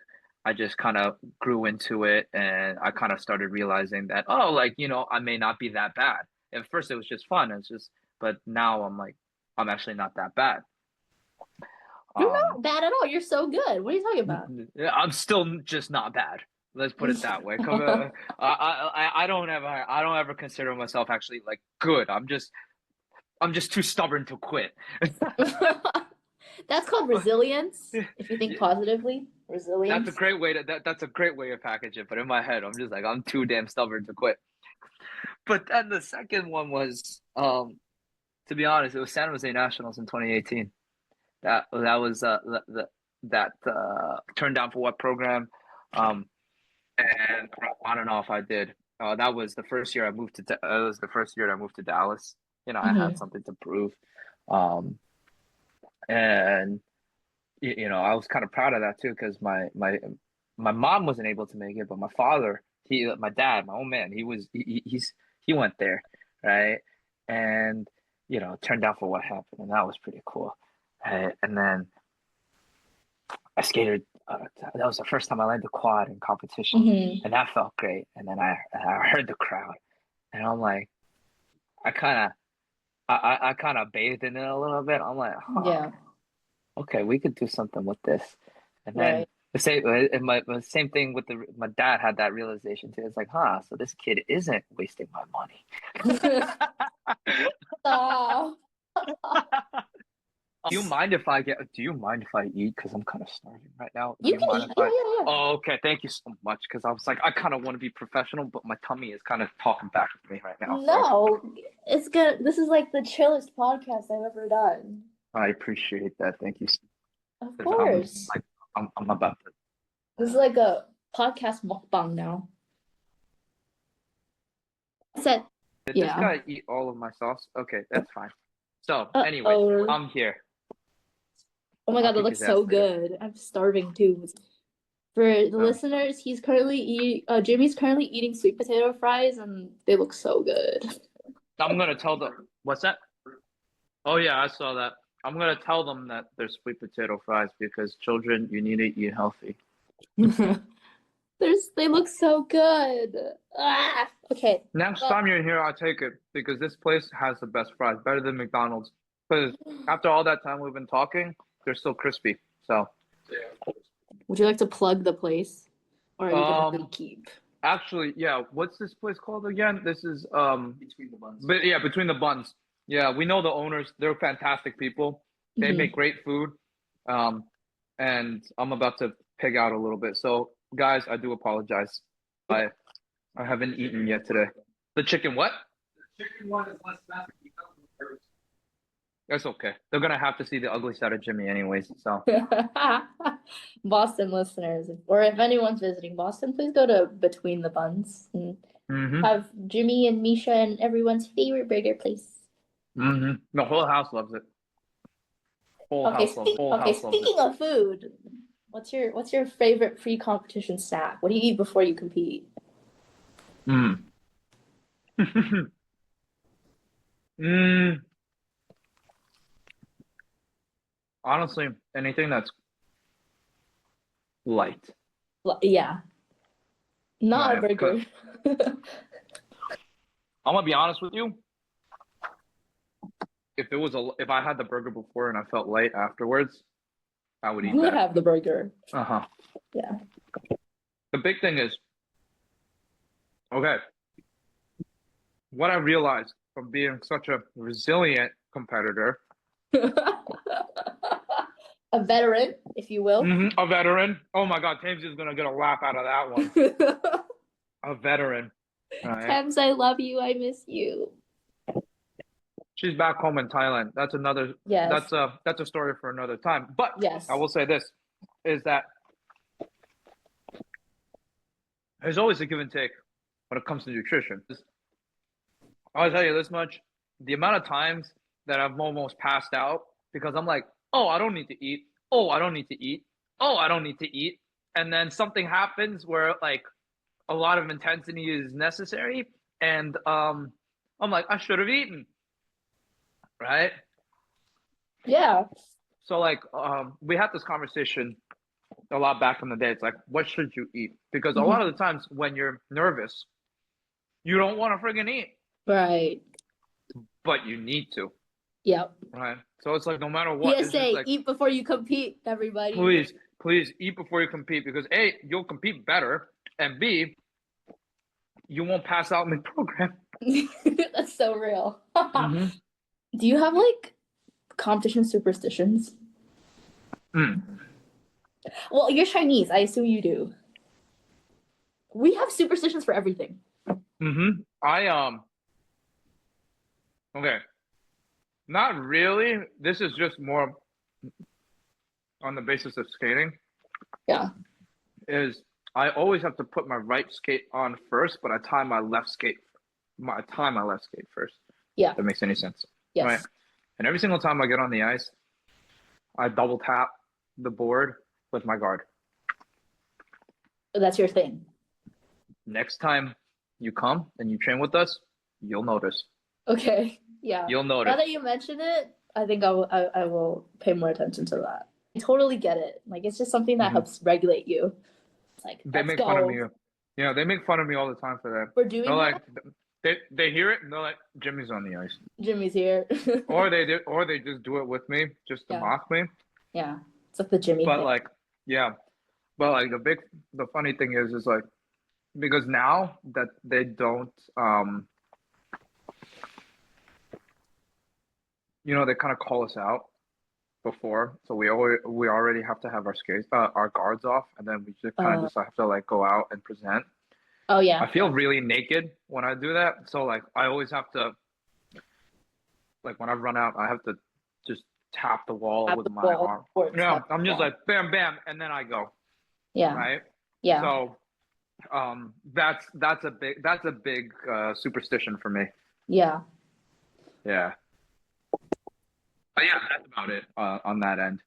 I just kind of grew into it and I kind of started realizing that oh like I may not be that bad. At first it was just fun. It's just but now I'm like I'm actually not that bad. You're Um not bad at all. You're so good. What are you talking about? I'm still just not bad. Let's put it that way. I don't ever consider myself actually like good. I'm just too stubborn to quit. That's called resilience. If you think positively, That's a resilience. great way that's a great way to package it. But in my head, I'm just like I'm too damn stubborn to quit. But then the second one was, to be honest, it was San Jose Nationals in 2018. That was that turned down for what program, and on and off I did. That was the first year I moved to. It was the first year I moved to Dallas. I had Hmm. something to prove, um, and I was kind of proud of that too because my mom wasn't able to make it, but my father, my dad, my old man, he went there, right, and it turned out for what happened, and that was pretty cool, right? And then I skated. That was the first time I landed the quad in competition, Hmm. and that felt great. And then I heard the crowd, and I'm like, I kind of I kind of bathed in it a little bit. I'm like, huh, Yeah. okay, we could do something with this. And then Right. the same thing with my dad had that realization too. It's like, huh, so this kid isn't wasting my money. Stop. Do you mind if I get? Do you mind if I eat? Because I'm kind of starving right now. Do You you can mind eat. if Yeah, I? yeah, yeah. Oh, okay. Thank you so much. Because I was like, I kind of want to be professional, but my tummy is kind of talking back to me right now. So No, it's good. This is like the chillest podcast I've ever done. I appreciate that. Thank you. Of Because I'm course. like, I'm about This is like a podcast mukbang now. I said, Did this yeah. guy eat all of my sauce? Okay, that's fine. So, anyways, Uh-oh. I'm here. Oh my I'll God, that kick looks his ass so later. good. I'm starving too. For the So, listeners, Jimmy's currently eating sweet potato fries and they look so good. I'm gonna tell them. What's that? Oh yeah, I saw that. I'm gonna tell them that there's sweet potato fries because children, you need to eat healthy. They look so good. Ah, okay. Next Well, time you're here, I'll take it because this place has the best fries, better than McDonald's. Because after all that time we've been talking, they're still crispy. So, would you like to plug the place? Or are you gonna um, keep? actually, yeah. What's this place called again? This is Between the Buns. But yeah, Between the Buns. Yeah, we know the owners. They're fantastic people. They make Mhm. great food. Um, and I'm about to pig out a little bit. So, guys, I do apologize. I I haven't eaten yet today. The chicken what? The chicken one is less fast. That's okay. They're gonna have to see the ugly side of Jimmy anyways. So, Boston listeners, or if anyone's visiting Boston, please go to Between the Buns and mm-hmm, have Jimmy and Misha and everyone's favorite burger place. mm-hmm. The whole house loves it. Whole Okay, house loves it. speaking of food, what's your favorite pre-competition snack? What do you eat before you compete? Mm. mm. Honestly, anything that's light, Yeah, not a right? Because burger. I'm gonna be honest with you. If I had the burger before and I felt light afterwards, I would You eat would that. have the burger. Uh-huh. Yeah. The big thing is, okay, what I realized from being such a resilient competitor, A veteran, if you will. a veteran. Oh my God, Thames is gonna get a laugh out of that one. A veteran. All right. Thames, I love you. I miss you. She's back home in Thailand. That's another. Yes. That's a story for another time. But Yes. I will say this: is that there's always a give and take when it comes to nutrition. I'll tell you this much: the amount of times that I've almost passed out because I'm like, oh, I don't need to eat. Oh, I don't need to eat. Oh, I don't need to eat. And then something happens where like a lot of intensity is necessary, and I'm like, I should have eaten, right? Yeah. So like we had this conversation a lot back in the day. It's like, what should you eat? Because a lot of the times when you're nervous, you don't want to friggin' eat, Right. but you need to, Yep. right? So it's like no matter what, it's just PSA, like, eat before you compete, everybody. please eat before you compete because A, you'll compete better, and B, you won't pass out mid-program. That's so real. Mm-hmm. Do you have like competition superstitions? Well, you're Chinese. I assume you do. We have superstitions for everything. Mm-hmm. Okay. Not really. This is just more on the basis of skating. Yeah. Is I always have to put my right skate on first, but I tie my left skate. I tie my left skate first. Yeah. If that makes any sense. Yes. Right. And every single time I get on the ice, I double tap the board with my guard. That's your thing. Next time you come and you train with us, you'll notice. Okay. Yeah. You'll notice. Now that you mention it, I think I will pay more attention to that. I totally get it. Like it's just something that helps regulate you. It's like They make fun of me. Yeah, they make fun of me all the time for that. For doing they're that? like, they hear it and they're like, Jimmy's on the ice. Jimmy's here. or they just do it with me just to mock me. Yeah. It's like the Jimmy But thing. like, yeah. But like the funny thing is like, because now that they don't, they kind of call us out before, so we already have to have our skates, our guards off, and then we just kind of just have to like go out and present. Oh yeah. I feel really naked when I do that, so like I always have to, like when I run out, I have to just tap the wall with my arm. Yeah, I'm just like bam, bam, and then I go. Yeah. Right. Yeah. So, that's a big superstition for me. Yeah. Yeah. But yeah, that's about it on that end.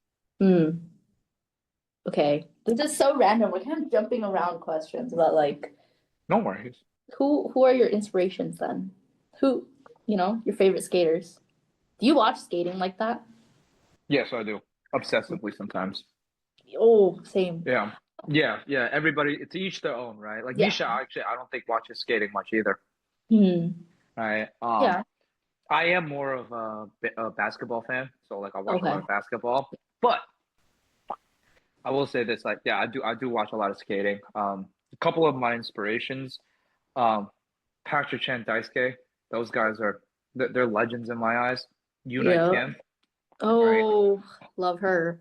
Okay. This is so random. We're kind of jumping around questions about like. No worries. Who are your inspirations then? Who, your favorite skaters? Do you watch skating like that? Yes, I do. Obsessively sometimes. Oh, same. Yeah. Yeah. Everybody, it's each their own, right? Like Misha, actually, I don't think watches skating much either. Right. Yeah. I am more of a basketball fan, so like I watch a lot of basketball. But I will say this, like, yeah, I do watch a lot of skating. A couple of my inspirations, Patrick Chan, Daisuke, those guys they're legends in my eyes. Yuna Kim. Oh, right? Love her.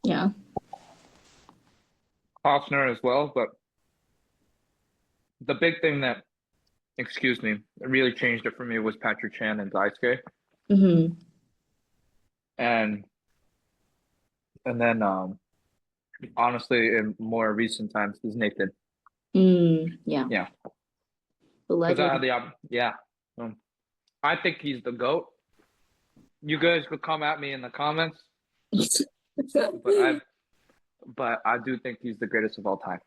Yeah. Hofsner as well, but the big thing that, really changed it for me was Patrick Chan and Daisuke. And then honestly, in more recent times, is Nathan. Yeah. Yeah. The legend. I think he's the GOAT. You guys could come at me in the comments, but I do think he's the greatest of all time.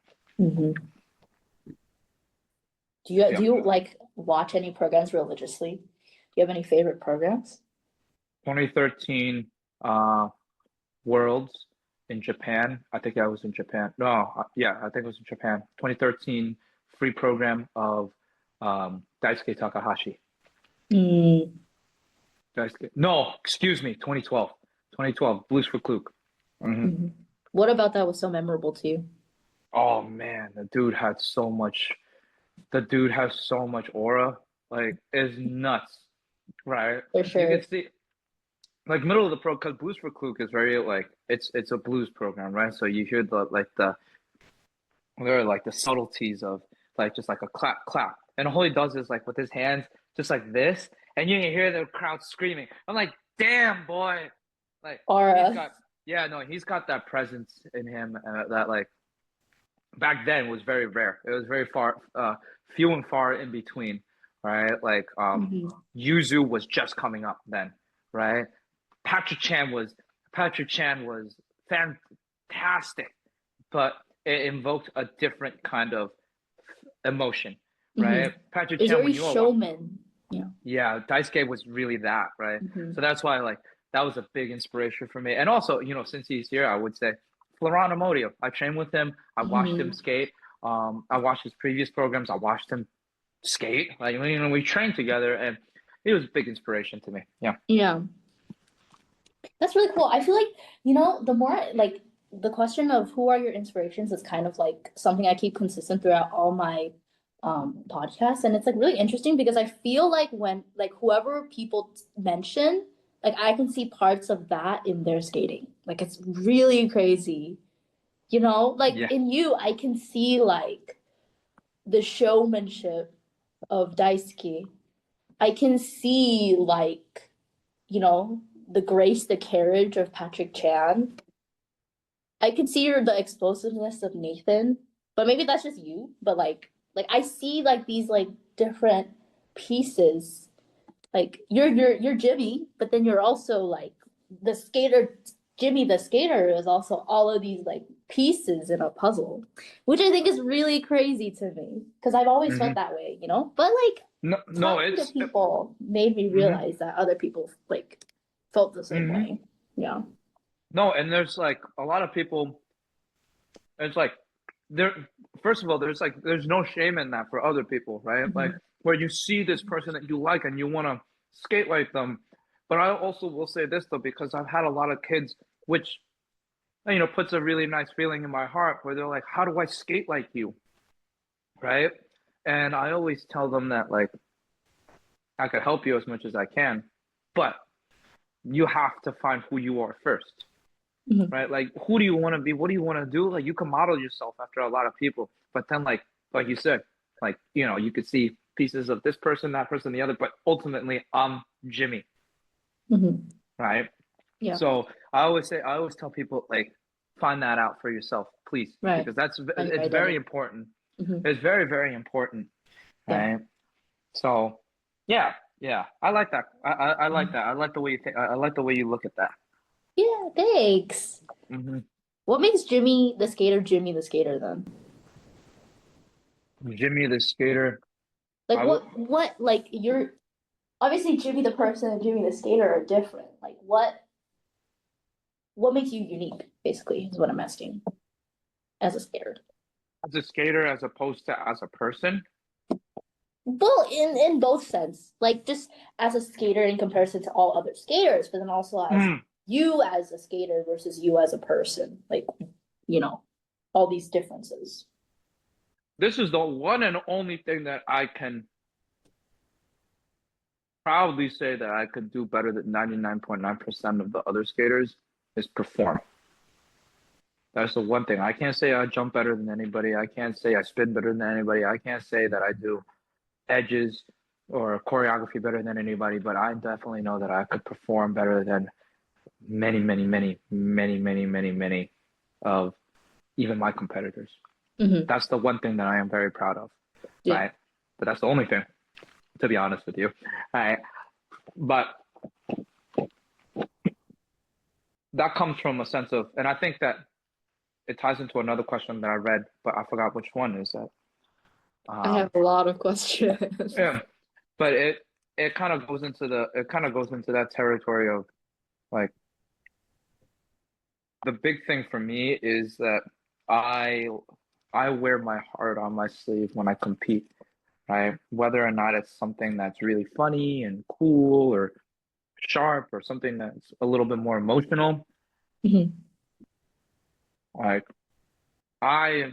Do you like watch any programs religiously? Do you have any favorite programs? 2013 Worlds in Japan. I think I was in Japan. No, I think it was in Japan. 2013 free program of Daisuke Takahashi. Daisuke. No, excuse me, 2012. 2012, Blues for Kluk. Mhm. Mhm. What about that was so memorable to you? Oh man, the dude has so much aura. Like, it's nuts, right? For You sure. could see like middle of the pro because Blues for Kluk is very like it's a blues program, right? So you hear there are like the subtleties of like just like a clap clap. And all he does is like with his hands just like this, and you can hear the crowd screaming. I'm like, damn boy. Like he's Aura. got yeah, no, he's got that presence in him that like back then was very rare. It was very few and far in between, right? Like Mhm. Yuzu was just coming up then, right? Patrick Chan was Patrick Chan was fantastic, but it invoked a different kind of emotion, right? Mhm. Patrick It's Chan, very when you were watching, showman. Yeah. yeah, Daisuke was really that, right? So Mhm. that's why like that was a big inspiration for me. And also, since he's here, I would say Florent Amodio. I trained with him. I watched him Mhm. skate. I watched his previous programs. I watched him skate. Like we trained together, and he was a big inspiration to me. Yeah. Yeah. That's really cool. I feel like, the more like the question of who are your inspirations is kind of like something I keep consistent throughout all my podcasts. And it's like really interesting because I feel like when like whoever people mention, like I can see parts of that in their skating. Like it's really crazy. Like Yeah. in you, I can see like the showmanship of Daisuke. I can see like, you know, the grace, the carriage of Patrick Chan. I can see the explosiveness of Nathan, but maybe that's just you. But like I see like these like different pieces. Like you're Jimmy, but then you're also like the skater. Jimmy the skater is also all of these like pieces in a puzzle, which I think is really crazy to me because I've always felt Hmm. that way. But like No, no, talking to it's. people made me Hmm. realize that other people like felt the same Hmm. way. Yeah. No, and there's like a lot of people. It's like there. First of all, there's no shame in that for other people, right? Like Mhm. where you see this person that you like and you want to skate like them. But I also will say this though, because I've had a lot of kids, which puts a really nice feeling in my heart, where they're like, "How do I skate like you?" Right? And I always tell them that like I could help you as much as I can, but you have to find who you are first, Mhm. right? Like, who do you want to be? What do you want to do? Like, you can model yourself after a lot of people, but then, like you said, like you could see pieces of this person, that person, the other, but ultimately, I'm Jimmy, Mhm. right? Yeah. So I always tell people like, find that out for yourself, please, Right. because On your it's very identity. important. Mhm. It's very, very important, Yeah. right? So, yeah, yeah, I like that. I like that. I like the way you think. I like the way you look at that. Yeah, thanks. Hmm. What makes Jimmy the skater then? Jimmy the skater. Like I would. what like you're obviously Jimmy the person and Jimmy the skater are different. Like what makes you unique, basically, is what I'm asking as a skater. As a skater as opposed to as a person. Well, in both sense. Like just as a skater in comparison to all other skaters, but then also as Mm. you as a skater versus you as a person. Like, you know, all these differences. This is the one and only thing that I can proudly say that I could do better than 99.9% of the other skaters is perform. That's the one thing. I can't say I jump better than anybody. I can't say I spin better than anybody. I can't say that I do edges or choreography better than anybody, but I definitely know that I could perform better than many, many, many, many, many, many, many of even my competitors. Mm-hmm. That's the one thing that I am very proud of, Yeah. right? But that's the only thing, to be honest with you, right? But that comes from a sense of, and I think that it ties into another question that I read, but I forgot which one is that. I have Um, a lot of questions. yeah, but it kind of goes into that territory of like the big thing for me is that I I wear my heart on my sleeve when I compete, right? Whether or not it's something that's really funny and cool or sharp or something that's a little bit more emotional, Mhm. Like I,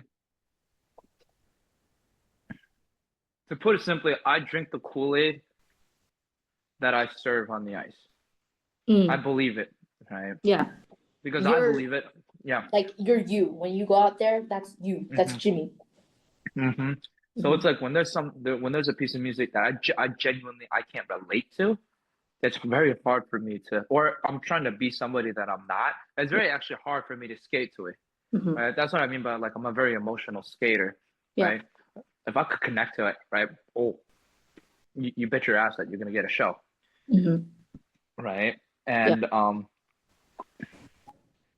to put it simply, I drink the Kool-Aid that I serve on the ice. I Mm, believe it, right? yeah. Because I You're believe it. Yeah. like you're you. When you go out there, that's you. That's Hmm. Jimmy. Hmm. So Hmm. it's like when there's a piece of music that I genuinely I can't relate to, it's very hard for me to, or I'm trying to be somebody that I'm not. It's Yeah. very actually hard for me to skate to it. Hmm. Right? That's what I mean by like I'm a very emotional skater, Yeah. right? If I could connect to it, right? Oh, you bet your ass that you're gonna get a show, Hmm. right? Yeah. And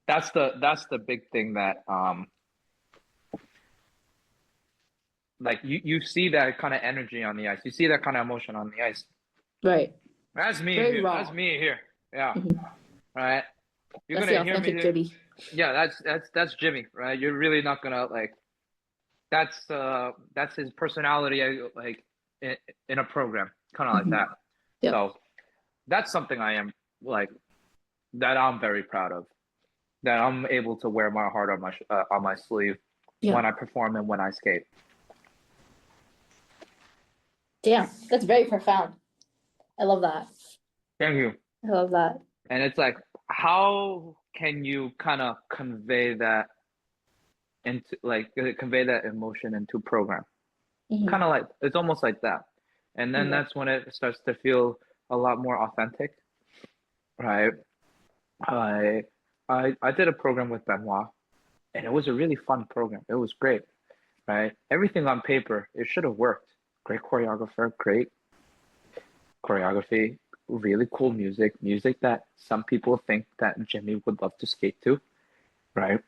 that's the big thing that like you see that kind of energy on the ice. You see that kind of emotion on the ice. Right. That's me Very here. That's raw. me here. Yeah. Hmm. Right. You're That's the gonna hear authentic me. Jimmy. Yeah, that's Jimmy, right? You're really not gonna like that's his personality like in, in a program, kind of like Hmm. that. Yep. So that's something I am like that I'm very proud of. That I'm able to wear my heart on my sleeve Yeah. when I perform and when I skate. Damn. That's very profound. I love that. Thank you. I love that. And it's like, how can you kind of convey that emotion into program? Kind Hmm. of like it's almost like that, and then Yeah. that's when it starts to feel a lot more authentic, right? I I did a program with Benoit, and it was a really fun program. It was great, right? Everything on paper, it should have worked. Great choreographer, great choreography, really cool music that some people think that Jimmy would love to skate to, right?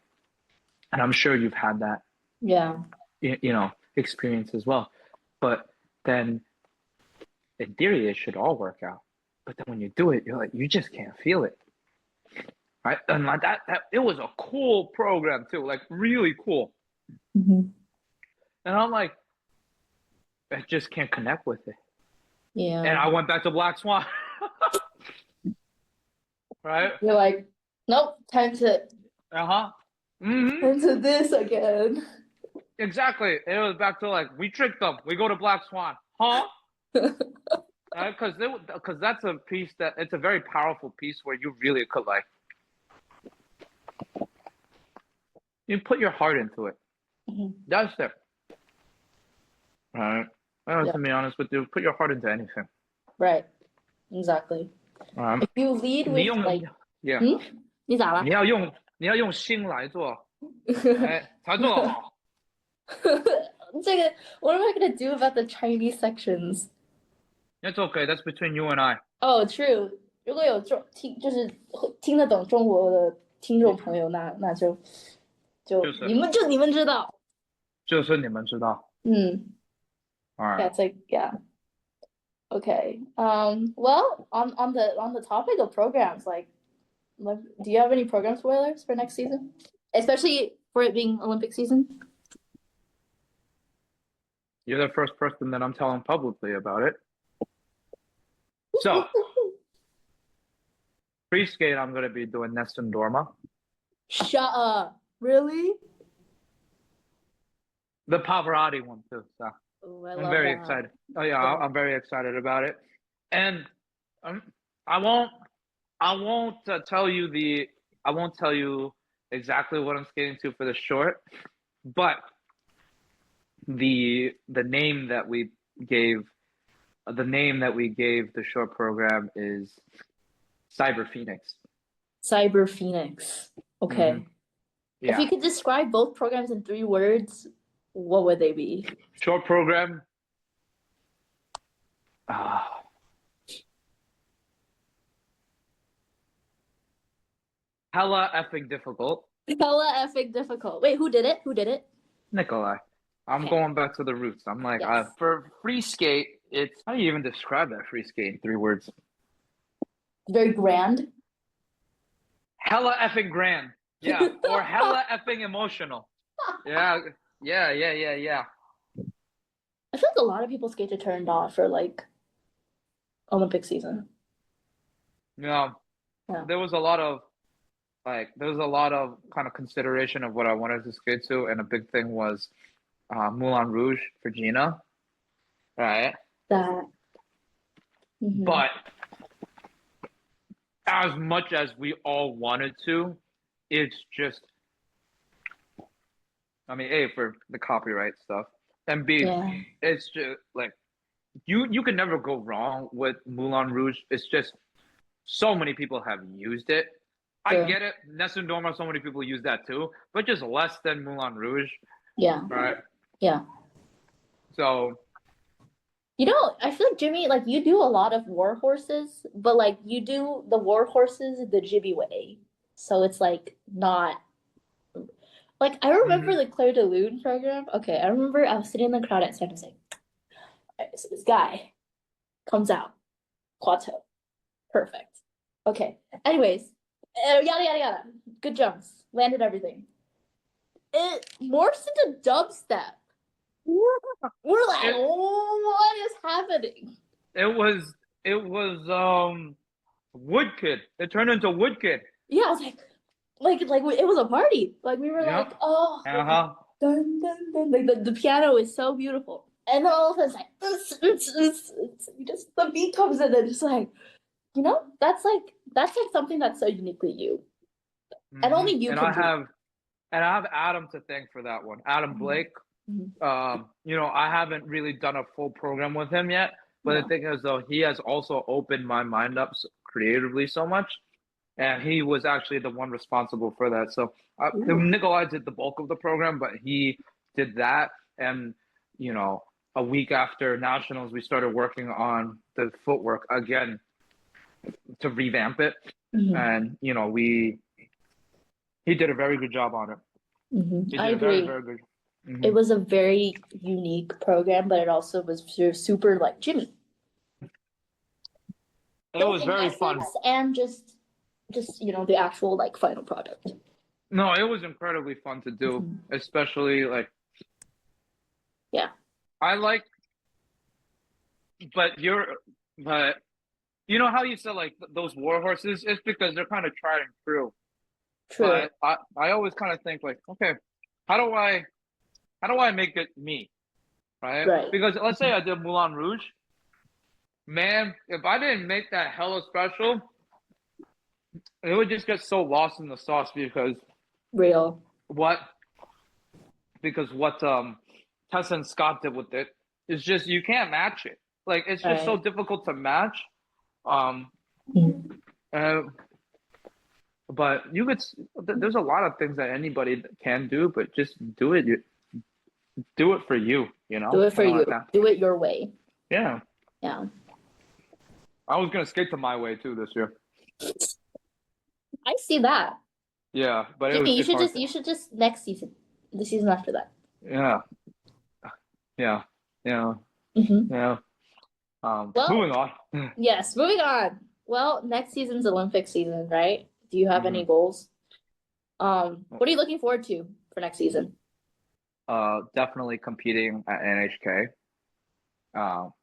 And I'm sure you've had that, Yeah. experience as well. But then in theory, it should all work out. But then when you do it, you're like, you just can't feel it, right? And like that it was a cool program too, like really cool. Hmm. And I'm like, I just can't connect with it. And Yeah. I went back to Black Swan, right? You're like, nope, Uh-huh. Mm-hmm. time to this again. Exactly. It was back to like, we tricked them. We go to Black Swan. Huh? Right? Because that's a piece that it's a very powerful piece where you really could like you put your heart into it. Mhm. That's it. Right. Yeah. To be honest with you, put your heart into anything. Right. Exactly. Um, If you lead 你 with 用 like, yeah，嗯，你咋了？你要用心来做，哎，才做得好。这个 what am I gonna do about the Chinese sections? It's okay. That's between you and I. Oh, true. 如果有就是会听得懂中国的听众朋友，那就是你们知道。就是你们知道。嗯 All yeah, right. it's like yeah. Okay. Well, on the topic of programs, do you have any program spoilers for next season? Especially for it being Olympic season? You're the first person that I'm telling publicly about it. So, free skate, I'm going to be doing Nessun Dorma. Shut up. Really? The Pavarotti one, too. So, Oh, I I'm love very that. excited. Oh, yeah, Yeah. I'm very excited about it. And um, I won't, I won't I won't tell you exactly what I'm skating to for the short, but the name that we gave the name that we gave the short program is Cyber Phoenix. Cyber Phoenix. Okay. Hmm. If Yeah. you could describe both programs in 3 words, what would they be? Short program. Hella effing difficult. Hella epic difficult. Wait, who did it? Who did it? Nikolai. I'm Okay. going back to the roots. I'm like, Yes. for free skate, it's how do you even describe that free skate in 3 words? Very grand. Hella effing grand. Yeah. Or hella effing emotional. Yeah. Yeah. Yeah. Yeah. Yeah. I feel like a lot of people skate to turned off for like Olympic season. Yeah. Yeah. There was a lot of like there was a lot of kind of consideration of what I wanted to skate to, and a big thing was Moulin Rouge for Gina, right? That. Mhm. But as much as we all wanted to, it's just, I mean, A, for the copyright stuff, and B, Yeah. it's just like you can never go wrong with Moulin Rouge. It's just so many people have used it. I True. get it. Nessun Dorma, so many people use that too, but just less than Moulin Rouge, Yeah. right? Yeah. So, You know, I feel like Jimmy, like you do a lot of war horses, but like you do the war horses the Jimmy way. So it's like not like I remember mhm. the Claire de Lune program. Okay, I remember I was sitting in the crowd at San Jose. Alright, so this guy comes out, Quato, perfect. Okay. Anyways, yada yada yada. Good jumps, landed everything. It morphs into dubstep. We're like, it what is happening? it was Woodkid. It turned into Woodkid. Yeah, I was like it was a party. Like we were like, Yep. oh, Uh-huh. dun dun dun. Like the piano is so beautiful, and then all of a sudden it's like just the beat comes in and it's like that's like something that's so uniquely you, and Hmm. only you And can I do. have and I have Adam to thank for that one. Adam Mhm. Blake. Mhm. I haven't really done a full program with him yet, but the Yeah. thing is, though, he has also opened my mind up creatively so much, and he was actually the one responsible for that. So Ooh. Nikolai did the bulk of the program, but he did that, and you know, a week after nationals, we started working on the footwork again to revamp it, Mhm. and we he did a very good job on it. Mhm. He I did a very, agree. very good. It Hmm. was a very unique program, but it also was super like Jimmy, It both was in very fun. essence and just the actual like final product. No, it was incredibly fun to do, Mhm. especially like Yeah. I like, but but you know how you said like those war horses? It's because they're kind of tried and true. True. But I always kind of think like, okay, how do I how do I make it me, right? Right. Because let's say I did Moulin Rouge, man, if I didn't make that hella special, it would just get so lost in the sauce Real. what what Tessa and Scott did with it is just you can't match it. Like it's just so Right. difficult to match. Um, Mhm. uh, but there's a lot of things that anybody can do, but just do it. Do it for you. Do it for Kind of you. like that. Do it your way. Yeah, Yeah. I was gonna skate to my way too this year. I see that. Yeah, but Jimmy, it's hard. you should just next season, the season after that. Yeah, yeah, yeah, Hmm. yeah. Well, Moving on. yes, moving on. Well, next season's Olympic season, right? Do you have Hmm. any goals? What are you looking forward to for next season? Definitely competing at NHK.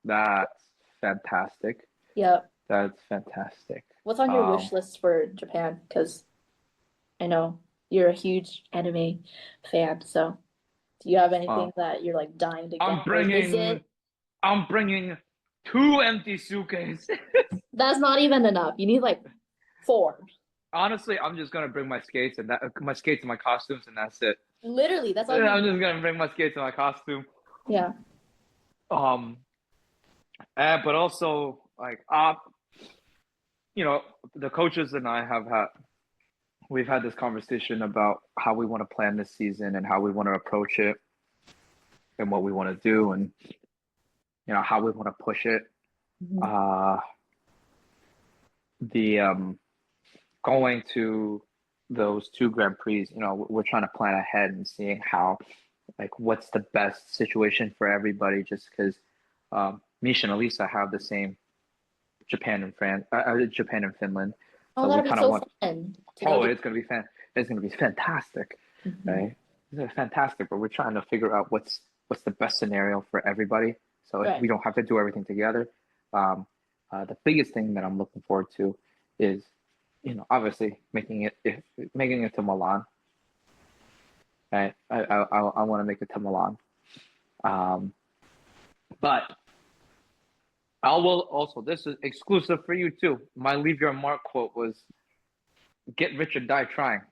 That's fantastic. Yep. That's fantastic. What's on your Um, wish list for Japan? Because I know you're a huge anime fan, so do you have uh, anything that you're like dying to I'm go bringing visit? I'm bringing two empty suitcases. That's not even enough. You need like four. Honestly, I'm just gonna bring my skates and my costumes, and that's it. Literally, that's all you I'm need. just gonna bring my skates and my costume. Yeah. Um, but also like you know, the coaches and I we've had this conversation about how we want to plan this season and how we want to approach it and what we want to do and how we want to push it. Mhm. Uh, the going to those two Grand Prix, we're trying to plan ahead and seeing how, like, what's the best situation for everybody. Just because Misha and Alisa have the same Japan and Finland, Oh, so we that'll be kind of so want. fun to go Oh, to. it's gonna be fantastic, Mhm. right? It's fantastic, but we're trying to figure out what's the best scenario for everybody. So if Right. we don't have to do everything together, the biggest thing that I'm looking forward to is obviously making it to Milan. Right, I want to make it to Milan. But I will also. This is exclusive for you too. My leave your mark quote was, "Get rich or die trying."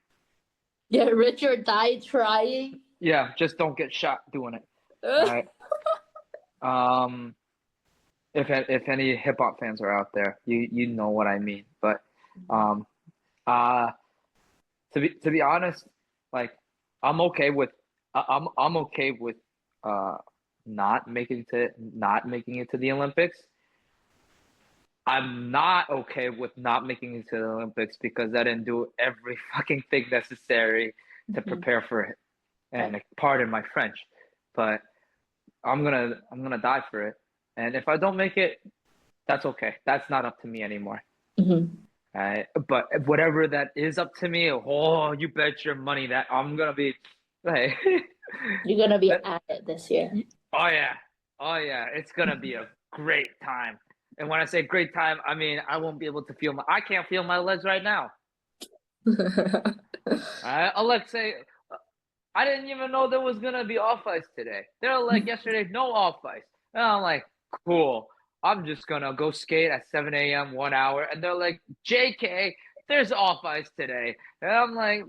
Get rich or die trying. Yeah, just don't get shot doing it. All right. If any hip hop fans are out there, you know what I mean. But um, uh, to be honest, like I'm okay with I'm okay with uh not making it to the Olympics. I'm not okay with not making it to the Olympics because I didn't do every fucking thing necessary to prepare for it. And pardon my French, but I'm gonna die for it. And if I don't make it, that's okay. That's not up to me anymore. Mm-hmm. But whatever that is up to me, oh, you bet your money that I'm gonna be. Hey, You're gonna be at it this year. oh yeah, oh yeah, it's gonna be a great time. And when I say great time, I mean I won't be able to I can't feel my legs right now. Alexei, I didn't even know there was gonna be off ice today. They're like yesterday, no off ice. And I'm like, cool. I'm just gonna go skate at 7 a.m. 1 hour. And they're like, JK, there's off ice today. And I'm like,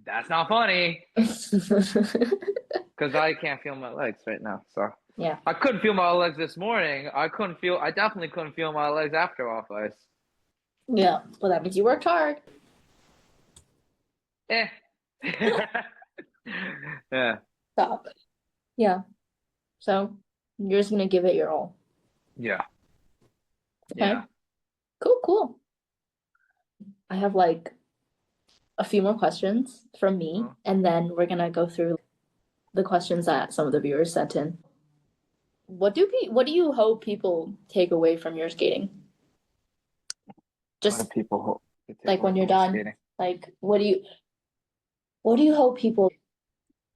that's not funny. Because I can't feel my legs right now. So yeah. I couldn't feel my legs this morning. I definitely couldn't feel my legs after off ice. Yeah. Well, that means you worked hard. Yeah. Stop. Yeah. So you're just gonna give it your all. Yeah. Okay. Yeah. Cool. I have like a few more questions from me, and then we're gonna go through the questions that some of the viewers sent in. What do you hope people take away from your skating? Just people hope like when you're done, skating. Like what do you hope people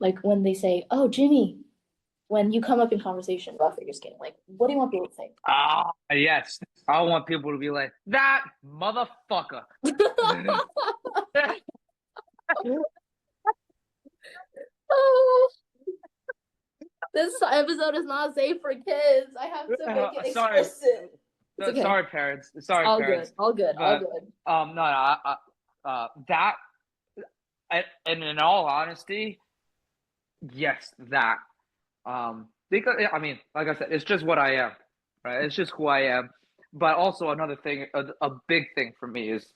like when they say, "Oh, Jimmy," when you come up in conversation about figure skating? Like, what do you want people to say? Yes, I want people to be like, that motherfucker. Oh, this episode is not safe for kids. I have to make it explicit. Okay. Sorry, parents. Sorry, all parents. Good. All good. But, all good. No, that, and in all honesty, yes, that. Because I mean, like I said, it's just what I am, right? It's just who I am. But also another thing, a big thing for me is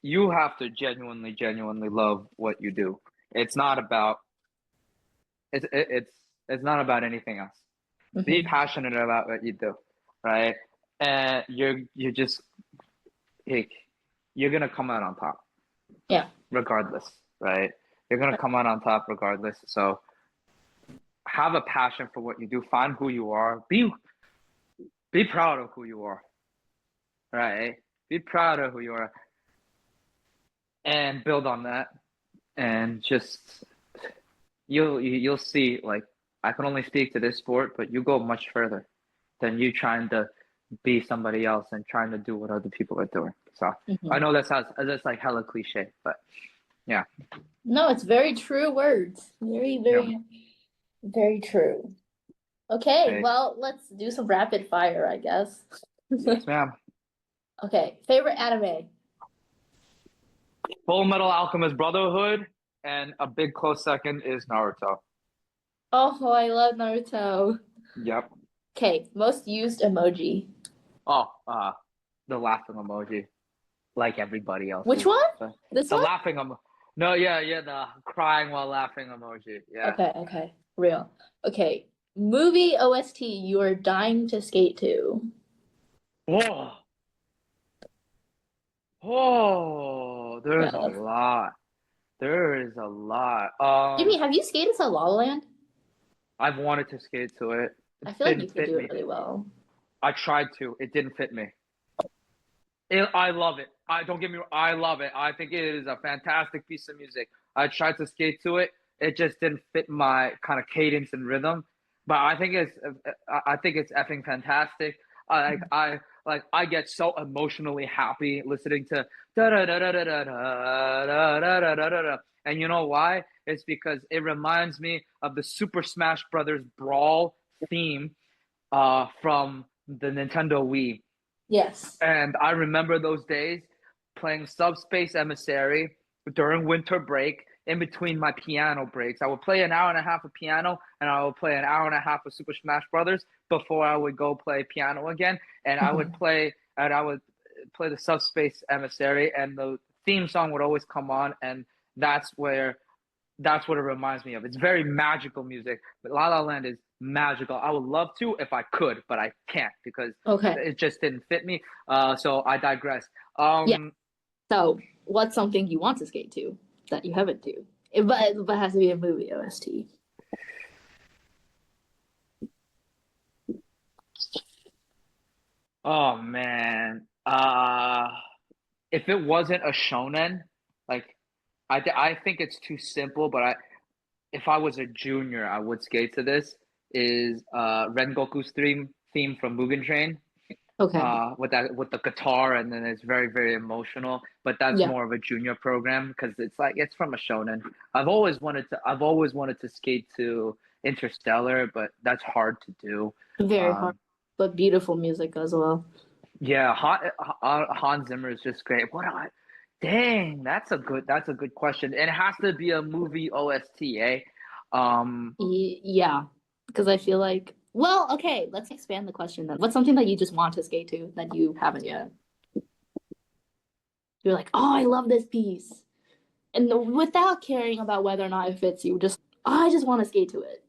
you have to genuinely love what you do. It's not about it's not about anything else. Mm-hmm. Be passionate about what you do, right? And you're just like, you're gonna come out on top. Yeah. Regardless, right? You're gonna come out on top regardless. So have a passion for what you do. Find who you are. Be proud of who you are. Right? Be proud of who you are. And build on that. And just you'll see, like, I can only speak to this sport, but you go much further than you trying to be somebody else and trying to do what other people are doing. So I know that's like hella cliche, but yeah. No, it's very true words. Very, very, very true. Okay, well, let's do some rapid fire, I guess. Yes, ma'am. Okay, favorite anime? Full Metal Alchemist Brotherhood, and a big close second is Naruto. Oh, I love Naruto. Yep. Okay, most used emoji. Oh, the laughing emoji, like everybody else. Which one? The laughing emoji. No, yeah, the crying while laughing emoji. Yeah. Okay, real. Okay, movie OST you are dying to skate to. Oh, there's a lot. There is a lot. Jimmy, have you skated to La La Land? I've wanted to skate to it. I feel like you could do it really well. I tried to. It didn't fit me. I love it. Don't get me wrong. I love it. I think it is a fantastic piece of music. I tried to skate to it. It just didn't fit my kind of cadence and rhythm. But I think it's effing fantastic. I like I get so emotionally happy listening to da da da da da da da da da da da. And you know why? It's because it reminds me of the Super Smash Brothers Brawl theme from the Nintendo Wii. Yes. And I remember those days playing Subspace Emissary during winter break in between my piano breaks. I would play an hour and a half of piano and I would play an hour and a half of Super Smash Brothers before I would go play piano again. And I would play the Subspace Emissary and the theme song would always come on, and that's what it reminds me of. It's very magical music, but La La Land is magical. I would love to if I could, but I can't because Okay. it just didn't fit me. So I digress. Yeah. So, what's something you want to skate to that you haven't do? But it has to be a movie OST. Oh man. If it wasn't a shonen, like I think it's too simple, but if I was a junior, I would skate to this. Is Rengoku's theme from Mugen Train? Okay. With the guitar, and then it's very very emotional. But that's more of a junior program because it's like it's from a shonen. I've always wanted to skate to Interstellar, but that's hard to do. Very hard, but beautiful music as well. Yeah, Hans Zimmer is just great. Dang, that's a good question. It has to be a movie OST, eh? Yeah, because I feel like, well, okay, let's expand the question then. What's something that you just want to skate to that you haven't yet? You're like, oh, I love this piece. And without caring about whether or not it fits you, I just want to skate to it.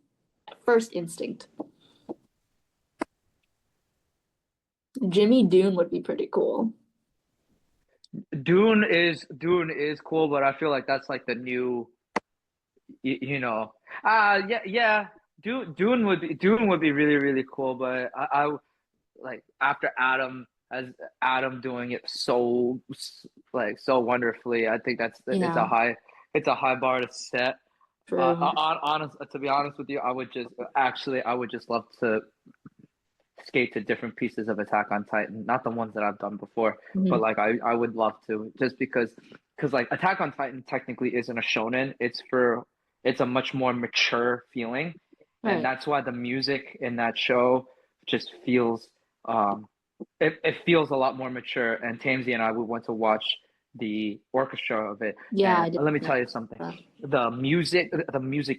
First instinct. Jimmy Dune would be pretty cool. Dune is cool, but I feel like that's like the new, yeah. Dune would be really really cool, but I like after Adam doing it so so wonderfully. I think it's a high bar to set. True. To be honest with you, I would just love to skate to different pieces of Attack on Titan, not the ones that I've done before, but like I would love to, just because like Attack on Titan technically isn't a shonen. It's a much more mature feeling, and that's why the music in that show just feels it feels a lot more mature. And Tamsy and we went to watch the orchestra of it. Yeah, and let me tell you something. The music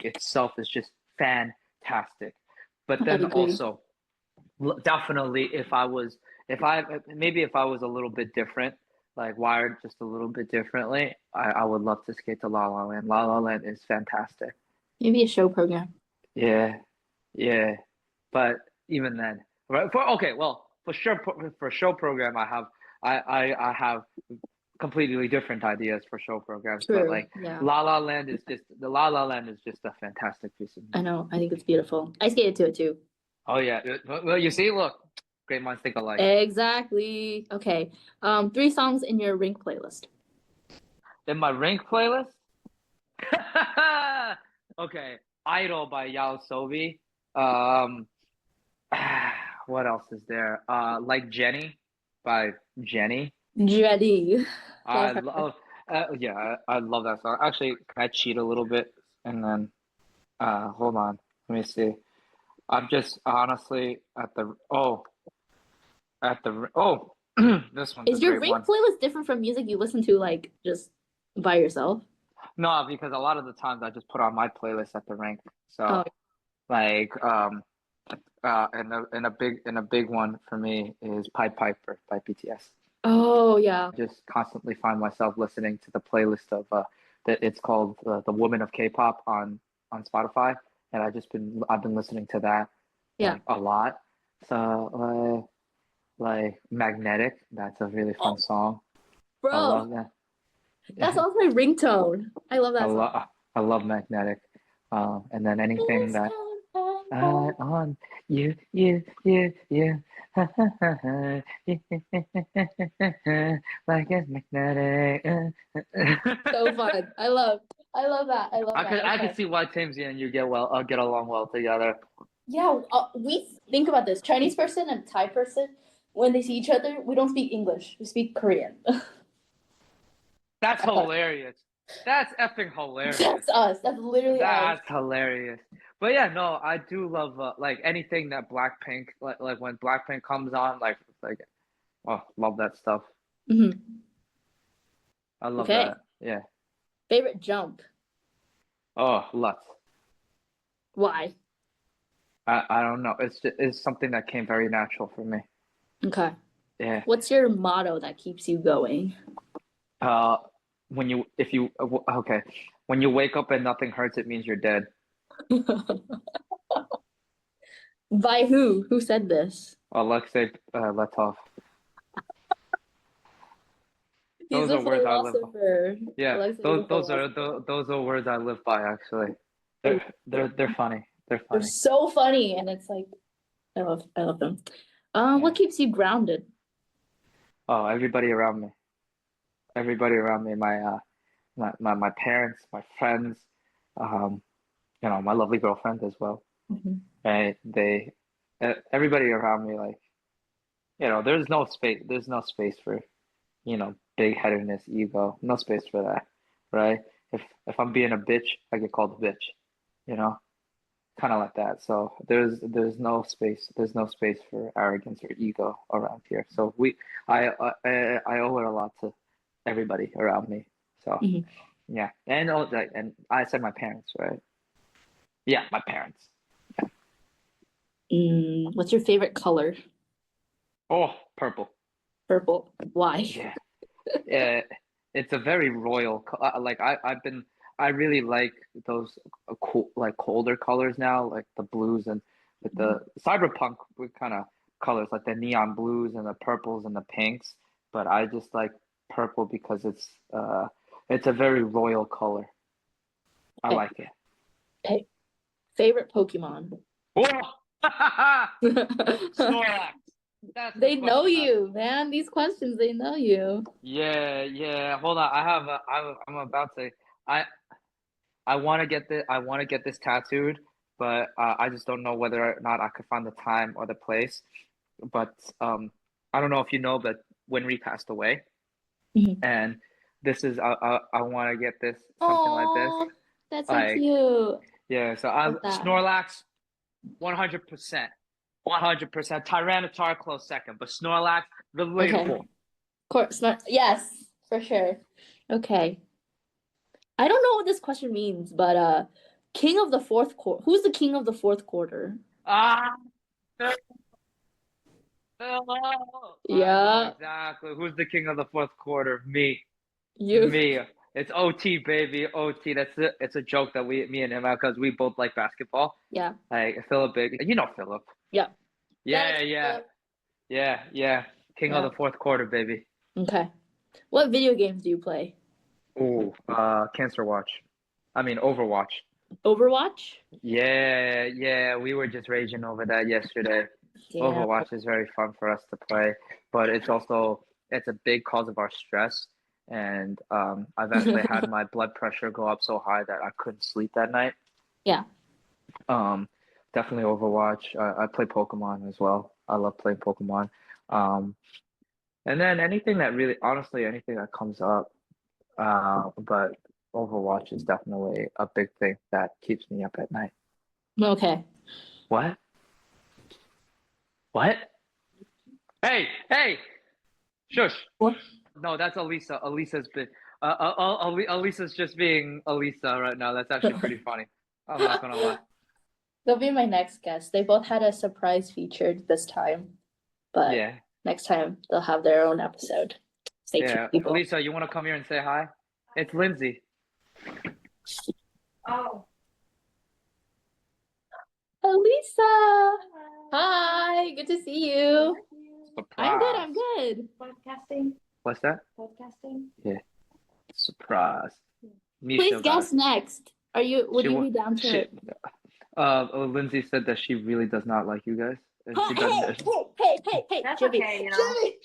itself is just fantastic. But then also, definitely if I was a little bit different, like wired just a little bit differently, I would love to skate to La La Land. La La Land is fantastic. Maybe a show program. Yeah, but even then, right? For show program, I have completely different ideas for show programs. True. But like La La Land is just a fantastic piece of music. I know. I think it's beautiful. I skated to it too. Oh yeah. Well, you see, look, great minds think alike. Exactly. Okay. 3 songs in your Rink playlist. In my Rink playlist? Okay. Idol by Yao Sobi. What else is there? Like Jenny by Jenny. Jenny. I love I love that song. Actually, can I cheat a little bit and then hold on. Let me see. I'm just honestly this one's Is a your great Rink one. playlist different from music you listen to like just by yourself? No, because a lot of the times I just put on my playlist at the rink. So like and a big one for me is Pied Piper by BTS. Oh yeah. I just constantly find myself listening to the playlist of it's called the Women of K-pop on Spotify, and I've been listening to that a lot. So like Magnetic, that's a really fun song. Bro, I love that. That sounds my ringtone. I love that song. I love Magnetic. And then anything that on you like it's magnetic. So fun. I love that. I can see why Timsy and you get along well together. Yeah, we think about this. Chinese person and Thai person, when they see each other, we don't speak English. We speak Korean. That's hilarious. That's effing hilarious. That's us. That's literally us. That's hilarious. But yeah, no, I do love like anything that Blackpink, like when Blackpink comes on, like oh, love that stuff. Mhm. I love Okay. that. Yeah. Favorite jump? Oh, lots. Why? I don't know. It's something that came very natural for me. Okay. Yeah. What's your motto that keeps you going? When you if you okay, when you wake up and nothing hurts, it means you're dead. By who? Who said this? Alexei Letov. He's Those a are words I live by. philosopher. Yeah, Alexei is those a those are philosopher. those are words I live by actually. Oh, They're funny. They're they're funny. so funny, and it's like I love them. Yeah. What keeps you grounded? Oh, everybody around me. Everybody around me. My parents, my friends, um, my lovely girlfriend as well. Mhm. Right? Everybody around me, like, there's no space for, big headedness, ego. No space for that, right? If I'm being a bitch, I get called a bitch, you know, kind of like that. So there's no space for arrogance or ego around here. So I owe it a lot to everybody around me. So Mhm. yeah, and I said my parents, right? Yeah, my parents. What's your favorite color? Oh, purple. Purple. Why? Yeah. Yeah, it's a very royal. Like I really like those colder colors now, like the blues and with the cyberpunk kind of colors, like the neon blues and the purples and the pinks. But I just like purple because it's a very royal color. I Okay. like it. Okay. Favorite Pokemon? Oh! Snorlax. That's the They know question. you, man. These questions, they know you. Yeah, yeah. Hold on. I'm about to. I I want to get this tattooed, but I just don't know whether or not I could find the time or the place. But I don't know if you know, but Winry passed away, Mhm. and this is I want to get this something like this. Oh, that's so Like cute. yeah, so I Love that. Snorlax, 100%, 100%. Tyranitar close second, but Snorlax Okay. relatable. Of course, not. Yes, for sure. Okay. I don't know what this question means, but king of the fourth quarter. Who's the king of the fourth quarter? Ah, no. I know Yeah, exactly. Who's the king of the fourth quarter? Me. you. Me. It's OT, baby. OT. That's it. It's a joke that me and him have because we both like basketball. Yeah, Like Philip Big. You know Philip. yeah. Yeah, That's yeah. Yeah, yeah. King of yeah. the fourth quarter, baby. Okay. What video games do you play? Ooh, Cancer Watch. I mean Overwatch. Overwatch? Yeah, yeah. We were just raging over that yesterday. Damn. Overwatch is very fun for us to play, but it's a big cause of our stress. And I've actually had my blood pressure go up so high that I couldn't sleep that night. Yeah. Um, Definitely Overwatch. I play Pokemon as well. I love playing Pokemon. Um, and then honestly, anything that comes up. But Overwatch is definitely a big thing that keeps me up at night. Okay. What? What? Hey, hey, shush. What? No, that's Alisa. Alisa's just being Alisa right now. That's actually pretty funny. I'm not gonna lie. They'll be my next guest. They both had a surprise featured this time, but Yeah, next time they'll have their own episode. Stay tuned, yeah. people. Alisa, you want to come here and say hi? It's Lindsay. Oh, Elisa! Hi, good to see you. I'm good, Surprise. I'm good. podcasting, What's that? podcasting. Yeah, surprise. Please Misha got guess it. next. Would She you wa- be down she to Lindsay said that she really does not like you guys, and she Hey, doesn't. That's Jimmy. okay, you know.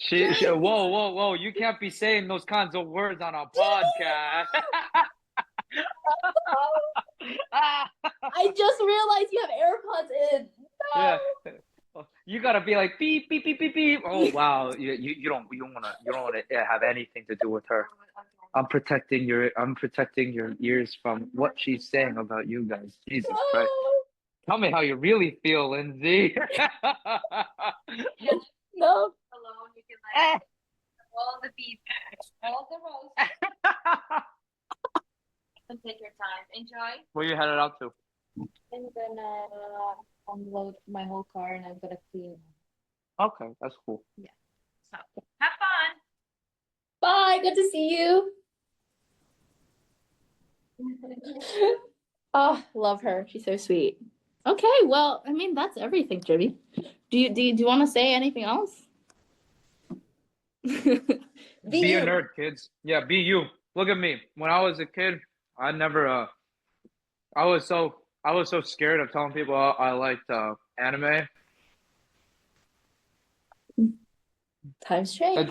Jimmy! She whoa, whoa, whoa! You can't be saying those kinds of words on a podcast. I just realized you have AirPods in. Yeah. No. You gotta be like beep beep beep beep beep. Oh wow, you don't wanna have anything to do with her. I'm protecting your ears from what she's saying about you guys. Jesus Christ. Tell me how you really feel, Lindsay. No. Alone, you can like all the beef, all the roast, and take your time. Enjoy. Where you headed out to? I'm gonna unload my whole car and I'm gonna clean. Okay, that's cool. So have fun. Bye. Good to see you. Oh, love her. She's so sweet. Okay, well, I mean that's everything, Jimmy. Do you want to say anything else? Be you. a nerd, kids. Yeah, be you. Look at me. When I was a kid, I never I was so scared of telling people I liked anime. Times change.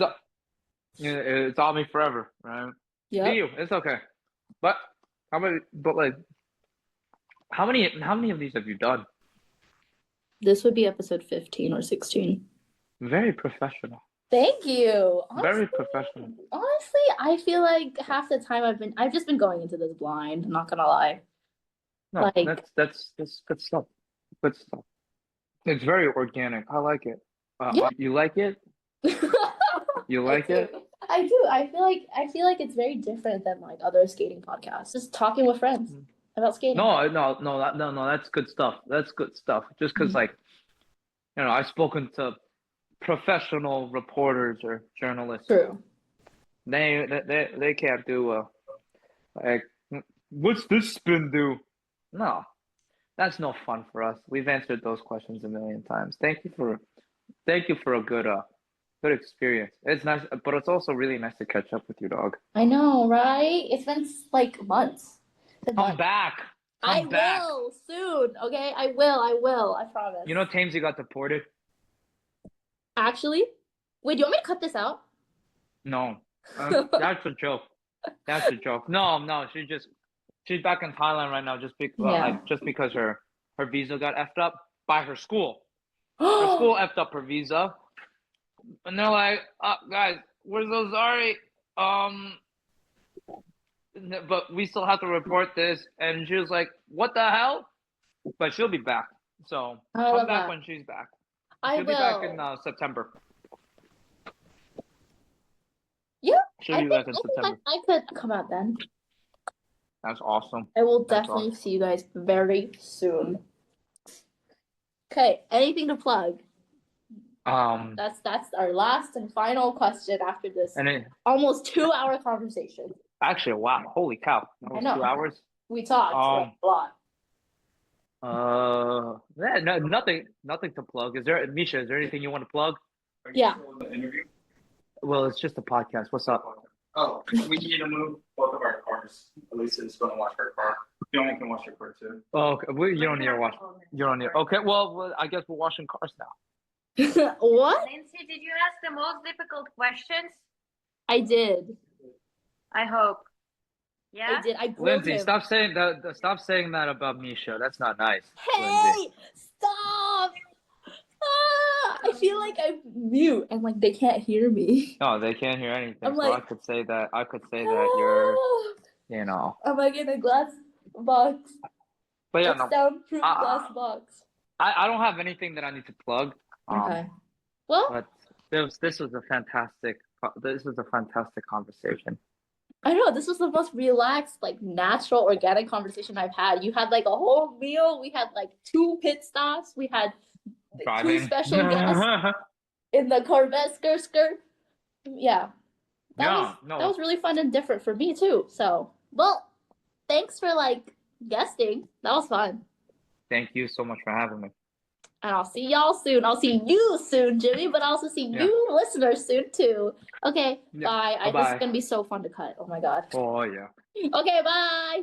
It's on me forever, right? Be Yep. you. It's okay. But like how many of these have you done? This would be episode 15 or 16. Very professional. Thank you. Very professional. Honestly, I feel like half the time I've just been going into this blind, I'm not gonna lie. No, Like- that's good stuff. Good stuff. It's very organic. I like it. Yeah. You like it? You like it? I do. I feel like it's very different than like other skating podcasts. Just talking with friends about skating. No, that's good stuff. That's good stuff. Just because, Mhm. like, I've spoken to professional reporters or journalists. True. They can't do like, what's this spin do? No, that's no fun for us. We've answered those questions a million times. Thank you for a good experience. It's nice, but it's also really nice to catch up with you, dog. I know, right? It's been like months. It's been Come months. back. I Come back. will soon. Okay, I will. I promise. You know, Tamesy got deported. Actually, wait. Do you want me to cut this out? No, that's a joke. That's a joke. No, she's back in Thailand right now just because her visa got effed up by her school. Her school effed up her visa, and they're like, guys, we're so sorry. But we still have to report this. And she was like, what the hell? But she'll be back. So I come love back that. when she's back. I She'll will. be back in September. Yeah, She'll I be think, back in I think September. I could come out then. That's awesome. I will That's definitely awesome. see you guys very soon. Okay, anything to plug? That's our last and final question after this And it, almost 2-hour conversation. actually, wow, holy cow. That was I know. 2 hours. We talked a lot. Yeah, no, nothing to plug. Misha, is there anything you want to plug? Are you Yeah. still in the interview? Well, it's just a podcast. What's up? Oh, we need to move both of our cars. Elisa's going to wash her car. Fiona can wash her car too. Oh, okay. You don't need to watch. You don't need. Okay, well, I guess we're washing cars now. What? Lindsay, did you ask the most difficult questions? I did. I hope. Yeah? I did. I grilled Lindsay, him. stop saying that. Stop saying that about Misha. That's not nice. Lindsay. Hey, stop! I feel like I'm mute and like they can't hear me. No, they can't hear anything. I'm so like, I could say that. You're, I'm like in a glass box. But yeah, A no. soundproof glass box. I don't have anything that I need to plug. Okay. Well, But this was a fantastic conversation. I know this was the most relaxed, like natural, organic conversation I've had. You had like a whole meal. We had like 2 pit stops. We had 2 special guests in the Corvette skirt. Yeah. That was really fun and different for me too. So, well, thanks for like guesting. That was fun. Thank you so much for having me. And I'll see y'all soon. I'll see you soon, Jimmy, but I'll also see you listeners soon too. Okay, Yeah. bye. This Bye-bye. is gonna be so fun to cut. Oh my god. Oh yeah. Okay, bye.